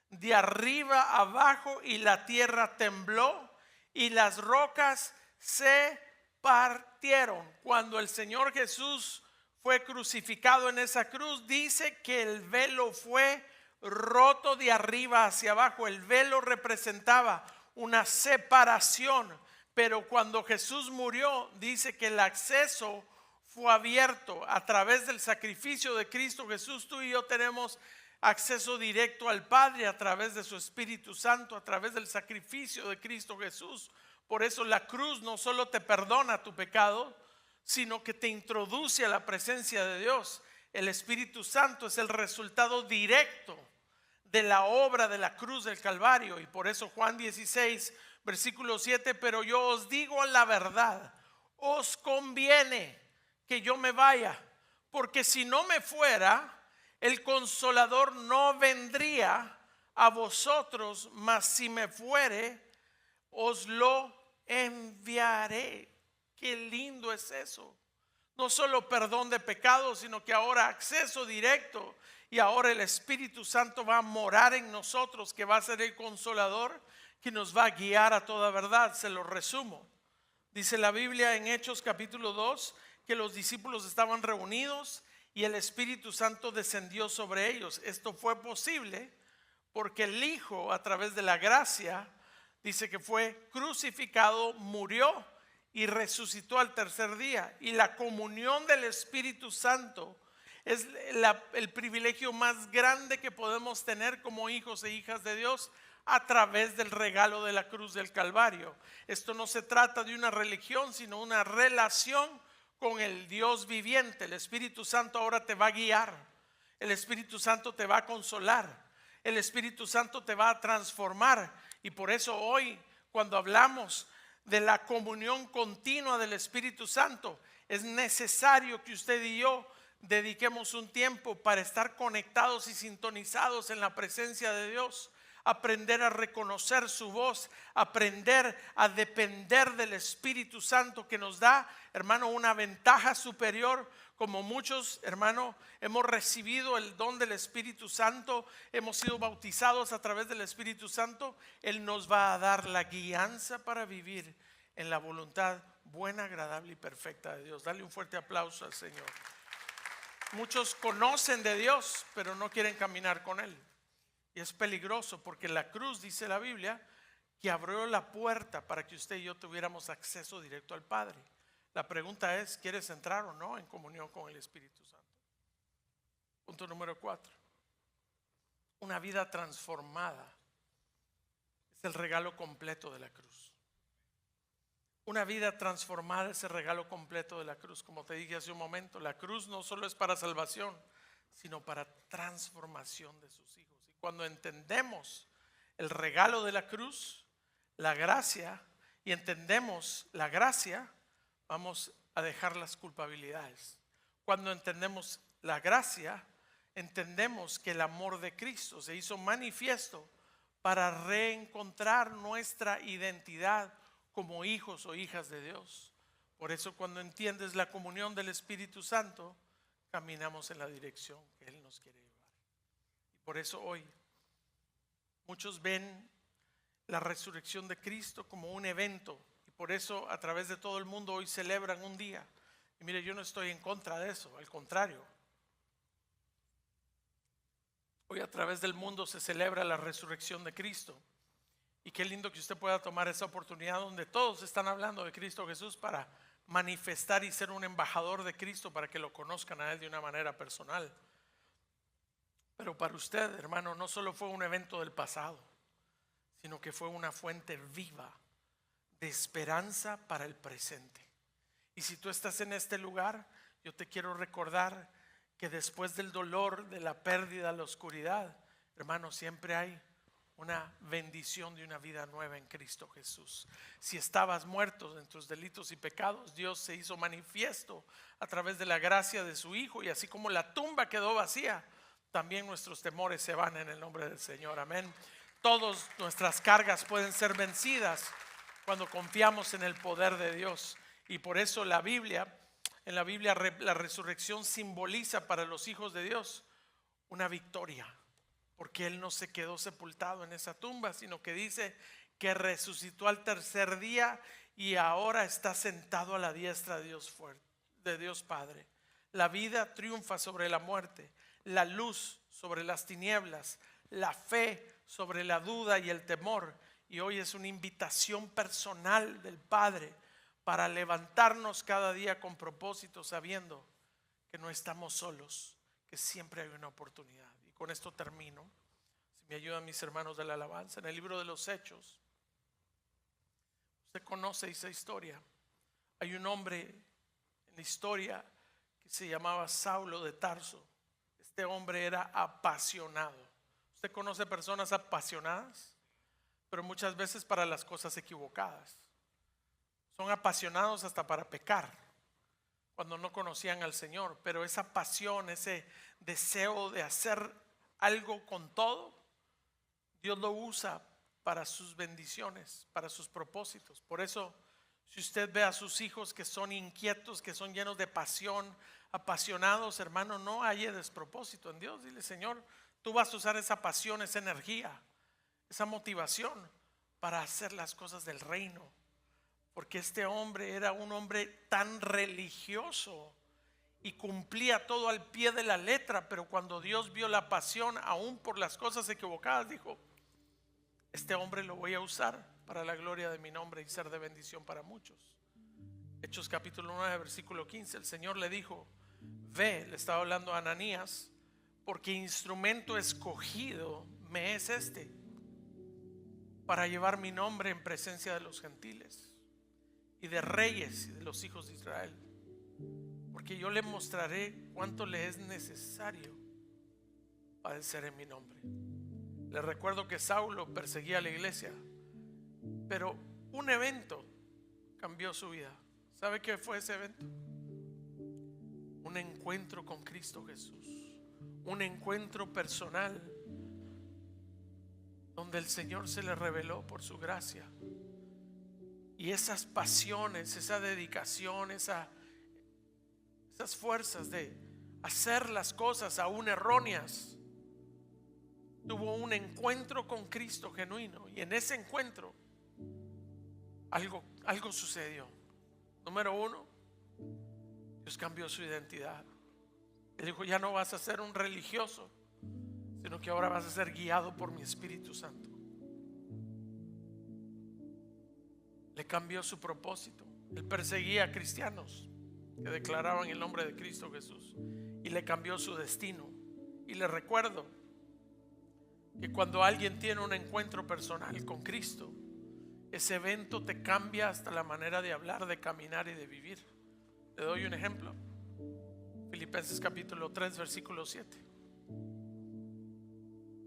de arriba abajo, y la tierra tembló y las rocas se partieron. Cuando el Señor Jesús fue crucificado en esa cruz, dice que el velo fue roto de arriba hacia abajo. El velo representaba una separación, pero cuando Jesús murió, dice que el acceso fue abierto a través del sacrificio de Cristo Jesús. Tú y yo tenemos acceso directo al Padre a través de su Espíritu Santo, a través del sacrificio de Cristo Jesús. Por eso la cruz no solo te perdona tu pecado, sino que te introduce a la presencia de Dios. El Espíritu Santo es el resultado directo de la obra de la cruz del Calvario. Y por eso Juan 16, versículo 7, pero yo os digo la verdad, os conviene que yo me vaya, porque si no me fuera, el Consolador no vendría a vosotros, mas si me fuere, os lo enviaré. Qué lindo es eso. No solo perdón de pecados, sino que ahora acceso directo. Y ahora el Espíritu Santo va a morar en nosotros, que va a ser el Consolador, que nos va a guiar a toda verdad. Se lo resumo. Dice la Biblia en Hechos capítulo 2 que los discípulos estaban reunidos y el Espíritu Santo descendió sobre ellos. Esto fue posible porque el Hijo, a través de la gracia, dice que fue crucificado, murió y resucitó al tercer día. Y la comunión del Espíritu Santo es el privilegio más grande que podemos tener como hijos e hijas de Dios a través del regalo de la cruz del Calvario. Esto no se trata de una religión, sino una relación con el Dios viviente. El Espíritu Santo ahora te va a guiar. El Espíritu Santo te va a consolar. El Espíritu Santo te va a transformar. Y por eso hoy, cuando hablamos de la comunión continua del Espíritu Santo, es necesario que usted y yo dediquemos un tiempo para estar conectados y sintonizados en la presencia de Dios. Aprender a reconocer su voz, aprender a depender del Espíritu Santo, que nos da, hermano, una ventaja superior. Como muchos, hermano, hemos recibido el don del Espíritu Santo, hemos sido bautizados a través del Espíritu Santo. Él nos va a dar la guianza para vivir en la voluntad buena, agradable y perfecta de Dios. Dale un fuerte aplauso al Señor. Muchos conocen de Dios, pero no quieren caminar con Él. Y es peligroso porque la cruz, dice la Biblia, que abrió la puerta para que usted y yo tuviéramos acceso directo al Padre. La pregunta es, ¿quieres entrar o no en comunión con el Espíritu Santo? Punto número 4. Una vida transformada es el regalo completo de la cruz. Una vida transformada es el regalo completo de la cruz. Como te dije hace un momento, la cruz no solo es para salvación, sino para transformación de sus hijos. Y cuando entendemos el regalo de la cruz, la gracia, y entendemos la gracia, vamos a dejar las culpabilidades. Cuando entendemos la gracia, entendemos que el amor de Cristo se hizo manifiesto para reencontrar nuestra identidad como hijos o hijas de Dios. Por eso, cuando entiendes la comunión del Espíritu Santo, caminamos en la dirección que Él nos quiere llevar. Y por eso hoy muchos ven la resurrección de Cristo como un evento. Y por eso a través de todo el mundo hoy celebran un día. Y mire, yo no estoy en contra de eso, al contrario. Hoy a través del mundo se celebra la resurrección de Cristo. Y qué lindo que usted pueda tomar esa oportunidad donde todos están hablando de Cristo Jesús para manifestar y ser un embajador de Cristo, para que lo conozcan a Él de una manera personal. Pero para usted, hermano, no solo fue un evento del pasado, sino que fue una fuente viva de esperanza para el presente. Y si tú estás en este lugar, yo te quiero recordar que después del dolor, de la pérdida, la oscuridad, hermano, siempre hay una bendición de una vida nueva en Cristo Jesús. Si estabas muerto en tus delitos y pecados, Dios se hizo manifiesto a través de la gracia de su Hijo. Y así como la tumba quedó vacía, también nuestros temores se van en el nombre del Señor. Amén. Todas nuestras cargas pueden ser vencidas cuando confiamos en el poder de Dios. Y por eso en la Biblia la resurrección simboliza para los hijos de Dios una victoria. Porque Él no se quedó sepultado en esa tumba, sino que dice que resucitó al tercer día y ahora está sentado a la diestra de Dios fuerte, de Dios Padre. La vida triunfa sobre la muerte, la luz sobre las tinieblas, la fe sobre la duda y el temor. Y hoy es una invitación personal del Padre para levantarnos cada día con propósito, sabiendo que no estamos solos, que siempre hay una oportunidad. Y con esto termino. Si me ayudan mis hermanos de la alabanza, en el libro de los Hechos, usted conoce esa historia. Hay un hombre en la historia que se llamaba Saulo de Tarso. Este hombre era apasionado. ¿Usted conoce personas apasionadas? Pero muchas veces para las cosas equivocadas. Son apasionados hasta para pecar, cuando no conocían al Señor. Pero esa pasión, ese deseo de hacer algo con todo, Dios lo usa para sus bendiciones, para sus propósitos. Por eso, si usted ve a sus hijos que son inquietos, que son llenos de pasión, apasionados, hermano, no haya despropósito en Dios. Dile: Señor, tú vas a usar esa pasión, esa energía, esa motivación para hacer las cosas del reino. Porque este hombre era un hombre tan religioso y cumplía todo al pie de la letra, pero cuando Dios vio la pasión, aún por las cosas equivocadas, dijo: este hombre lo voy a usar para la gloria de mi nombre y ser de bendición para muchos. Hechos capítulo 9 versículo 15, el Señor le dijo: ve, le estaba hablando a Ananías, porque instrumento escogido me es este, para llevar mi nombre en presencia de los gentiles y de reyes y de los hijos de Israel, porque yo le mostraré cuánto le es necesario padecer en mi nombre. Les recuerdo que Saulo perseguía a la iglesia, pero un evento cambió su vida. ¿Sabe qué fue ese evento? Un encuentro con Cristo Jesús, un encuentro personal donde el Señor se le reveló por su gracia. Y esas pasiones, esa dedicación, esas fuerzas de hacer las cosas aún erróneas, tuvo un encuentro con Cristo genuino. Y en ese encuentro algo sucedió. Número uno, Dios cambió su identidad. Él dijo: ya no vas a ser un religioso, sino que ahora vas a ser guiado por mi Espíritu Santo. Le cambió su propósito. Él perseguía a cristianos que declaraban el nombre de Cristo Jesús, y le cambió su destino. Y le recuerdo que cuando alguien tiene un encuentro personal con Cristo, ese evento te cambia hasta la manera de hablar, de caminar y de vivir. Le doy un ejemplo. Filipenses capítulo 3 versículo 7.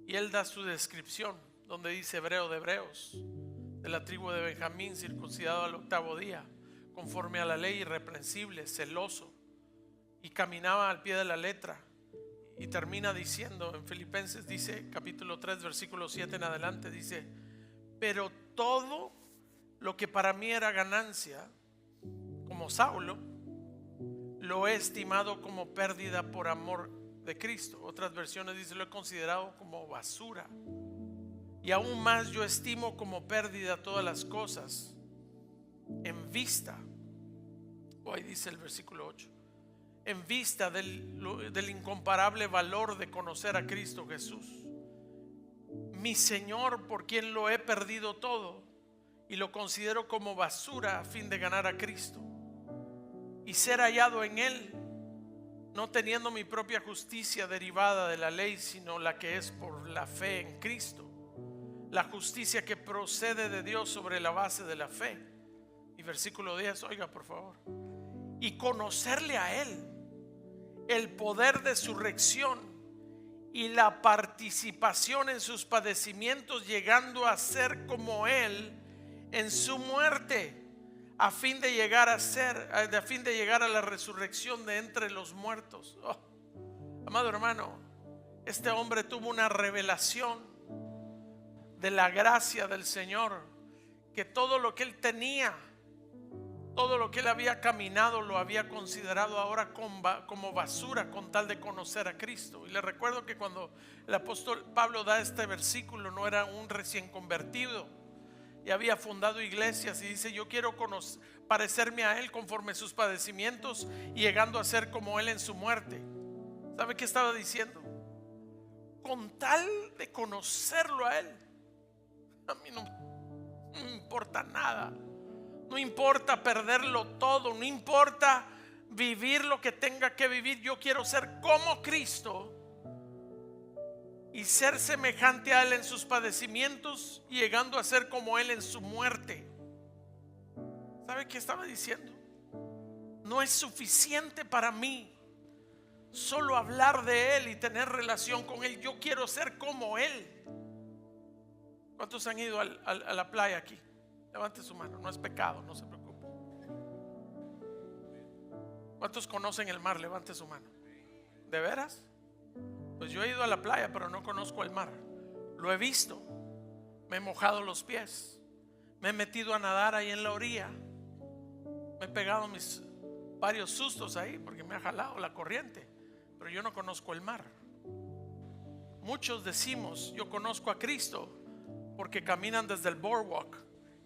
Y él da su descripción, donde dice: hebreo de hebreos, de la tribu de Benjamín, circuncidado al 8º día, conforme a la ley, irreprensible, celoso, y caminaba al pie de la letra. Y termina diciendo en Filipenses, dice capítulo 3 versículo 7 en adelante, dice: pero todo lo que para mí era ganancia, como Saulo, lo he estimado como pérdida por amor de Cristo. Otras versiones dice: lo he considerado como basura. Y aún más yo estimo como pérdida todas las cosas en vista, ahí dice el versículo 8, en vista del incomparable valor de conocer a Cristo Jesús, mi Señor, por quien lo he perdido todo y lo considero como basura a fin de ganar a Cristo y ser hallado en Él, no teniendo mi propia justicia derivada de la ley, sino la que es por la fe en Cristo, la justicia que procede de Dios sobre la base de la fe. Y versículo 10, oiga por favor: y conocerle a Él, el poder de su resurrección y la participación en sus padecimientos, llegando a ser como Él en su muerte, a fin de llegar a la resurrección de entre los muertos. Amado hermano, este hombre tuvo una revelación de la gracia del Señor, que todo lo que él tenía, todo lo que él había caminado, lo había considerado ahora como basura con tal de conocer a Cristo. Y le recuerdo que cuando el apóstol Pablo da este versículo, no era un recién convertido, y había fundado iglesias, y dice: yo quiero parecerme a Él conforme sus padecimientos y llegando a ser como Él en su muerte. ¿Sabe qué estaba diciendo? Con tal de conocerlo a Él, a mí no me importa nada. No importa perderlo todo, no importa vivir lo que tenga que vivir. Yo quiero ser como Cristo y ser semejante a Él en sus padecimientos y llegando a ser como Él en su muerte. ¿Sabe qué estaba diciendo? No es suficiente para mí solo hablar de Él y tener relación con Él. Yo quiero ser como Él. ¿Cuántos han ido a la playa aquí? Levante su mano, no es pecado, no se preocupe. ¿Cuántos conocen el mar? Levante su mano. ¿De veras? Pues yo he ido a la playa, pero no conozco el mar. Lo he visto, me he mojado los pies, me he metido a nadar ahí en la orilla, me he pegado mis varios sustos ahí porque me ha jalado la corriente, pero yo no conozco el mar. Muchos decimos: yo conozco a Cristo, porque caminan desde el boardwalk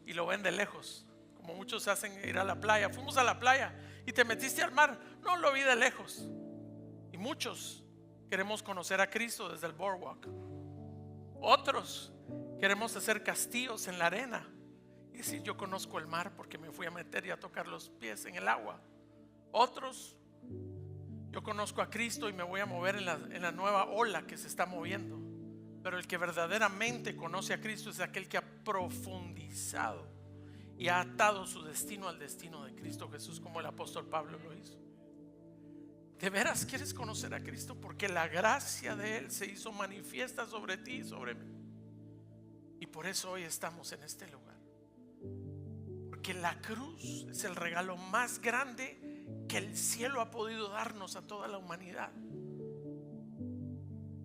y lo ven de lejos, como muchos hacen ir a la playa. Fuimos a la playa y te metiste al mar. No, lo vi de lejos. Y muchos queremos conocer a Cristo desde el boardwalk. Otros queremos hacer castillos en la arena y decir: yo conozco el mar porque me fui a meter y a tocar los pies en el agua. Otros: yo conozco a Cristo y me voy a mover en la nueva ola que se está moviendo. Pero el que verdaderamente conoce a Cristo es aquel que ha profundizado y ha atado su destino al destino de Cristo Jesús, como el apóstol Pablo lo hizo. ¿De veras quieres conocer a Cristo? Porque la gracia de Él se hizo manifiesta sobre ti y sobre mí. Y por eso hoy estamos en este lugar. Porque la cruz es el regalo más grande que el cielo ha podido darnos a toda la humanidad.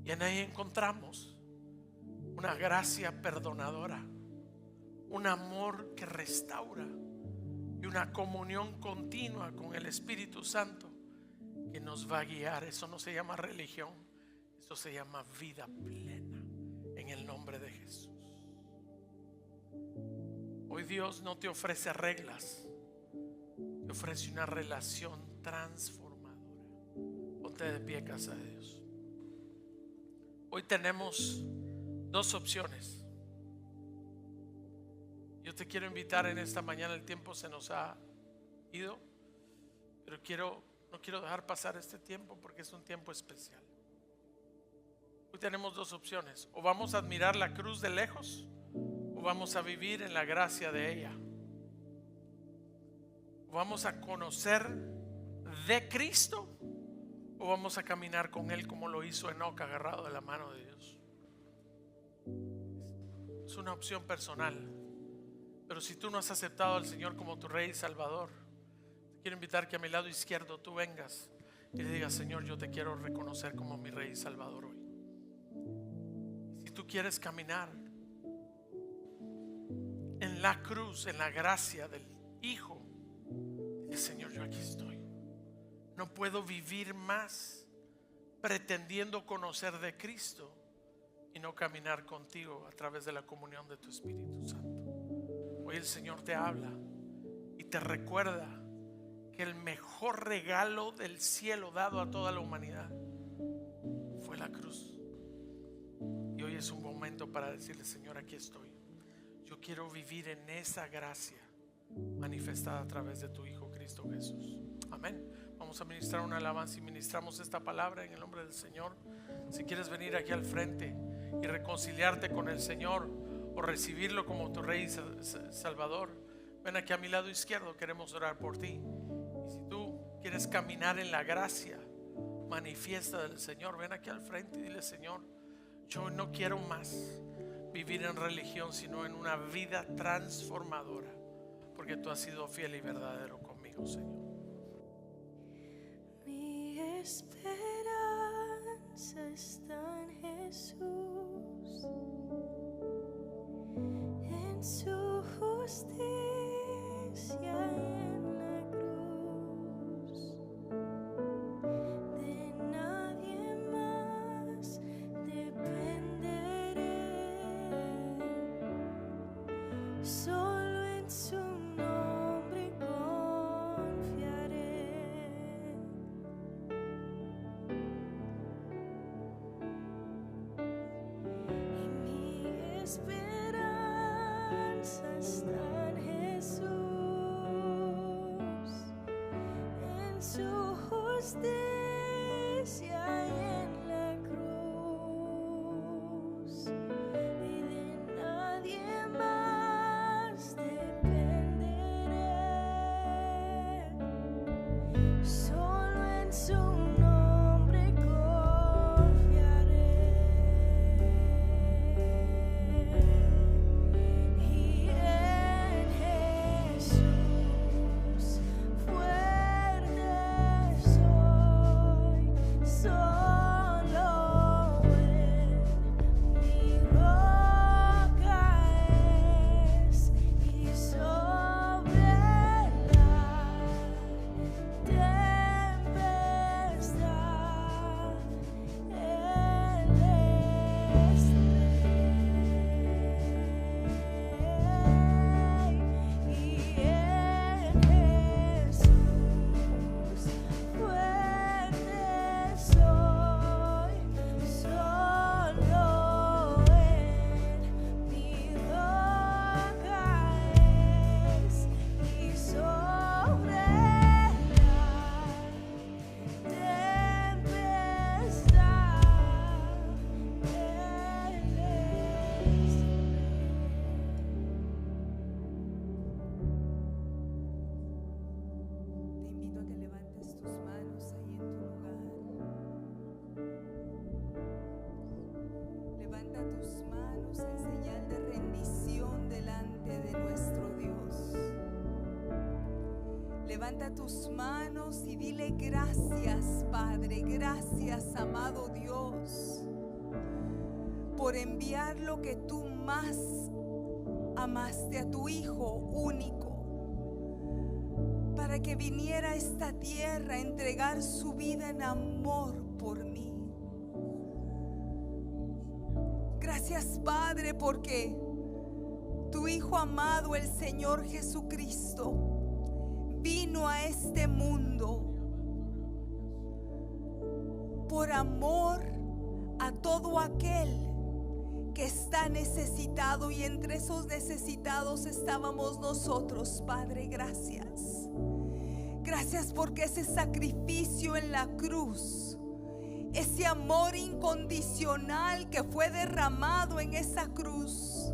Y en ahí encontramos una gracia perdonadora, un amor que restaura y una comunión continua con el Espíritu Santo que nos va a guiar. Eso no se llama religión, eso se llama vida plena en el nombre de Jesús. Hoy Dios no te ofrece reglas, te ofrece una relación transformadora. Ponte de pie, casa de Dios. Hoy tenemos dos opciones. Yo te quiero invitar en esta mañana. El tiempo se nos ha ido, pero no quiero dejar pasar este tiempo porque es un tiempo especial. Hoy tenemos dos opciones: o vamos a admirar la cruz de lejos, o vamos a vivir en la gracia de ella. O vamos a conocer de Cristo, o vamos a caminar con Él como lo hizo Enoc, agarrado de la mano de Dios. Es una opción personal. Pero si tú no has aceptado al Señor como tu Rey y Salvador, te quiero invitar que a mi lado izquierdo tú vengas y le digas: Señor, yo te quiero reconocer como mi Rey y Salvador hoy. Si tú quieres caminar en la cruz, en la gracia del Hijo, dile: Señor, yo aquí estoy. No puedo vivir más pretendiendo conocer de Cristo y no caminar contigo a través de la comunión de tu Espíritu Santo. Hoy el Señor te habla y te recuerda que el mejor regalo del cielo dado a toda la humanidad fue la cruz. Y hoy es un momento para decirle: Señor, aquí estoy. Yo quiero vivir en esa gracia manifestada a través de tu Hijo Cristo Jesús. Amén. Vamos a ministrar una alabanza y ministramos esta palabra en el nombre del Señor. Si quieres venir aquí al frente y reconciliarte con el Señor o recibirlo como tu Rey y Salvador, ven aquí a mi lado izquierdo. Queremos orar por ti. Y si tú quieres caminar en la gracia manifiesta del Señor, ven aquí al frente y dile: Señor, yo no quiero más vivir en religión, sino en una vida transformadora, porque tú has sido fiel y verdadero conmigo, Señor. Mi esperanza está en Jesús, en su justicia en la cruz. De nadie más dependeré. esperanza está en Jesús, en su justicia y en la cruz, y de nadie más dependeré, solo en su nombre confiaré. Y en Jesús fuerte soy, solo Él mi roca es, y sobre la tempestad Él es Rey. Y en Jesús fuerte soy, solo Él mi roca es, y sobre la Levanta tus manos y dile gracias, Padre, gracias, amado Dios, por enviar lo que tú más amaste, a tu Hijo único, para que viniera a esta tierra a entregar su vida en amor por mí. Gracias, Padre, porque tu Hijo amado, el Señor Jesucristo, vino a este mundo por amor a todo aquel que está necesitado, y entre esos necesitados estábamos nosotros. Padre, gracias. Gracias porque ese sacrificio en la cruz, ese amor incondicional que fue derramado en esa cruz,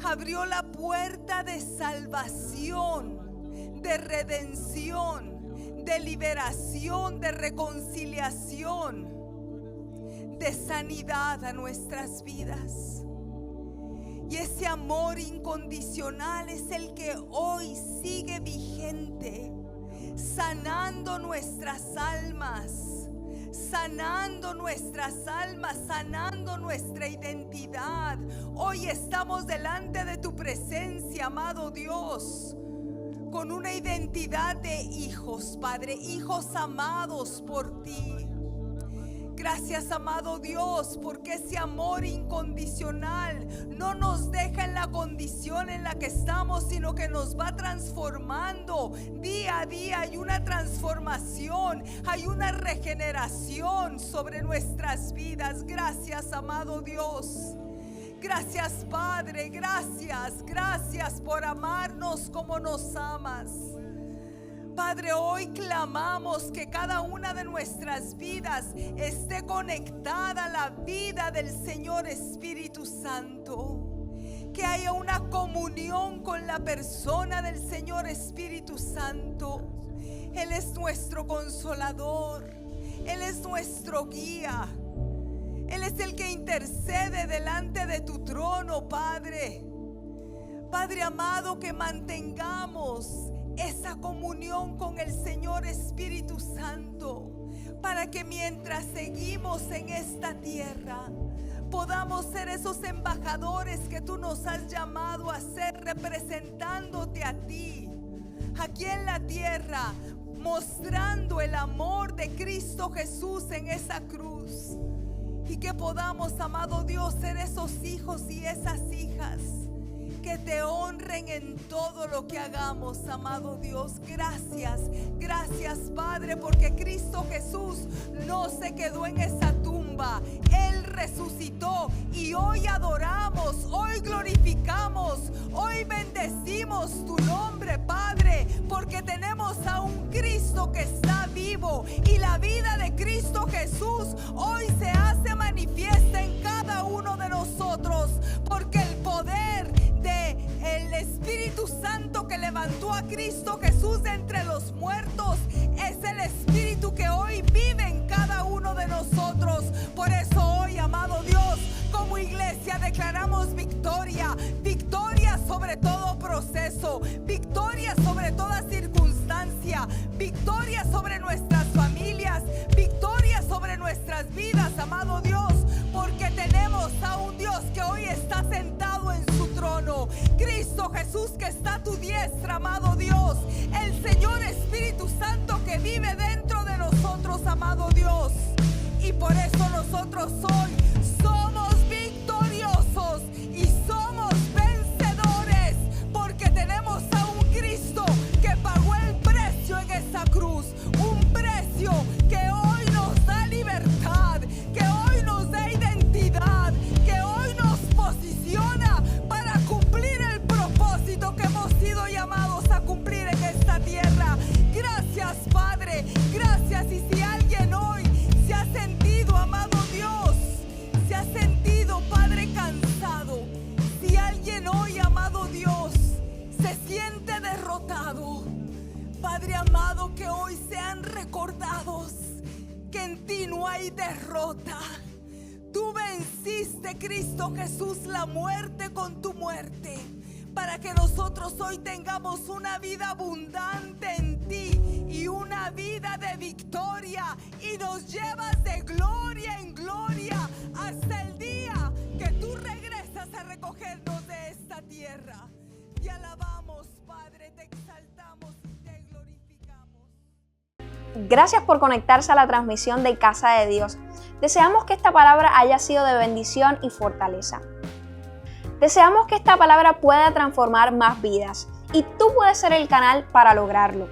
abrió la puerta de salvación, de redención, de liberación, de reconciliación, de sanidad a nuestras vidas. Y ese amor incondicional es el que hoy sigue vigente, sanando nuestras almas, sanando nuestra identidad. Hoy estamos delante de tu presencia, amado Dios, con una identidad de hijos, Padre, hijos amados por ti. Gracias, amado Dios, porque ese amor incondicional no nos deja en la condición en la que estamos, sino que nos va transformando día a día. Hay una transformación, hay una regeneración sobre nuestras vidas. Gracias, amado Dios. Gracias, Padre, gracias por amarnos como nos amas. Padre, hoy clamamos que cada una de nuestras vidas esté conectada a la vida del Señor Espíritu Santo. Que haya una comunión con la persona del Señor Espíritu Santo. Él es nuestro consolador, Él es nuestro guía. Él es el que intercede delante de tu trono, Padre. Padre amado, que mantengamos esa comunión con el Señor Espíritu Santo, para que mientras seguimos en esta tierra podamos ser esos embajadores que tú nos has llamado a ser, representándote a ti aquí en la tierra, mostrando el amor de Cristo Jesús en esa cruz. Y que podamos, amado Dios, ser esos hijos y esas hijas que te honren en todo lo que hagamos, amado Dios. Gracias, Padre, porque Cristo Jesús no se quedó en esa tumba. Él resucitó y hoy adoramos, hoy glorificamos, hoy bendecimos tu nombre, Padre, porque tenemos a un Cristo que está vivo y la vida de Cristo Jesús hoy se hace manifiesta en cada uno de nosotros, porque el poder del Espíritu Santo que levantó a Cristo Jesús de entre los muertos es el Espíritu que hoy vive en cada uno de nosotros. Por eso hoy, amado Dios, como iglesia declaramos victoria, victoria sobre todo proceso, victoria sobre toda circunstancia, victoria sobre nuestras familias, victoria sobre nuestras vidas, amado Dios, porque tenemos a un Dios que hoy está sentado en su trono, Cristo Jesús que está a tu diestra, amado Dios, el Señor Espíritu Santo que vive dentro de nosotros, amado Dios, y por eso nosotros hoy somos victoriosos y somos vencedores, porque tenemos a un Cristo que pagó el precio en esa cruz, un precio que hoy nos da libertad, que hoy nos da identidad, que hoy nos posiciona para cumplir el propósito que hemos sido llamados a cumplir en esta tierra. Gracias, Padre, gracias. Y si alguien hoy se ha sentido, amado Dios, se ha sentido, Padre, cansado, si alguien hoy, amado Dios, se siente derrotado, Padre amado, que hoy sean recordados que en ti no hay derrota. Tú venciste, Cristo Jesús, la muerte con tu muerte, para que nosotros hoy tengamos una vida abundante en ti y una vida de victoria, y nos llevas de gloria en gloria hasta el día que tú regresas a recogernos de esta tierra. Te alabamos, Padre, te exaltamos y te glorificamos. Gracias por conectarse a la transmisión de Casa de Dios. Deseamos que esta palabra haya sido de bendición y fortaleza. Deseamos que esta palabra pueda transformar más vidas y tú puedes ser el canal para lograrlo,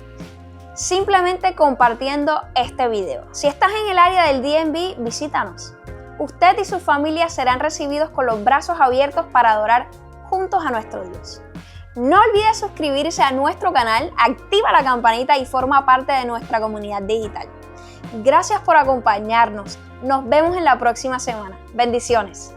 simplemente compartiendo este video. Si estás en el área del DMV, visítanos. Usted y su familia serán recibidos con los brazos abiertos para adorar juntos a nuestro Dios. No olvides suscribirse a nuestro canal, activa la campanita y forma parte de nuestra comunidad digital. Gracias por acompañarnos. Nos vemos en la próxima semana. Bendiciones.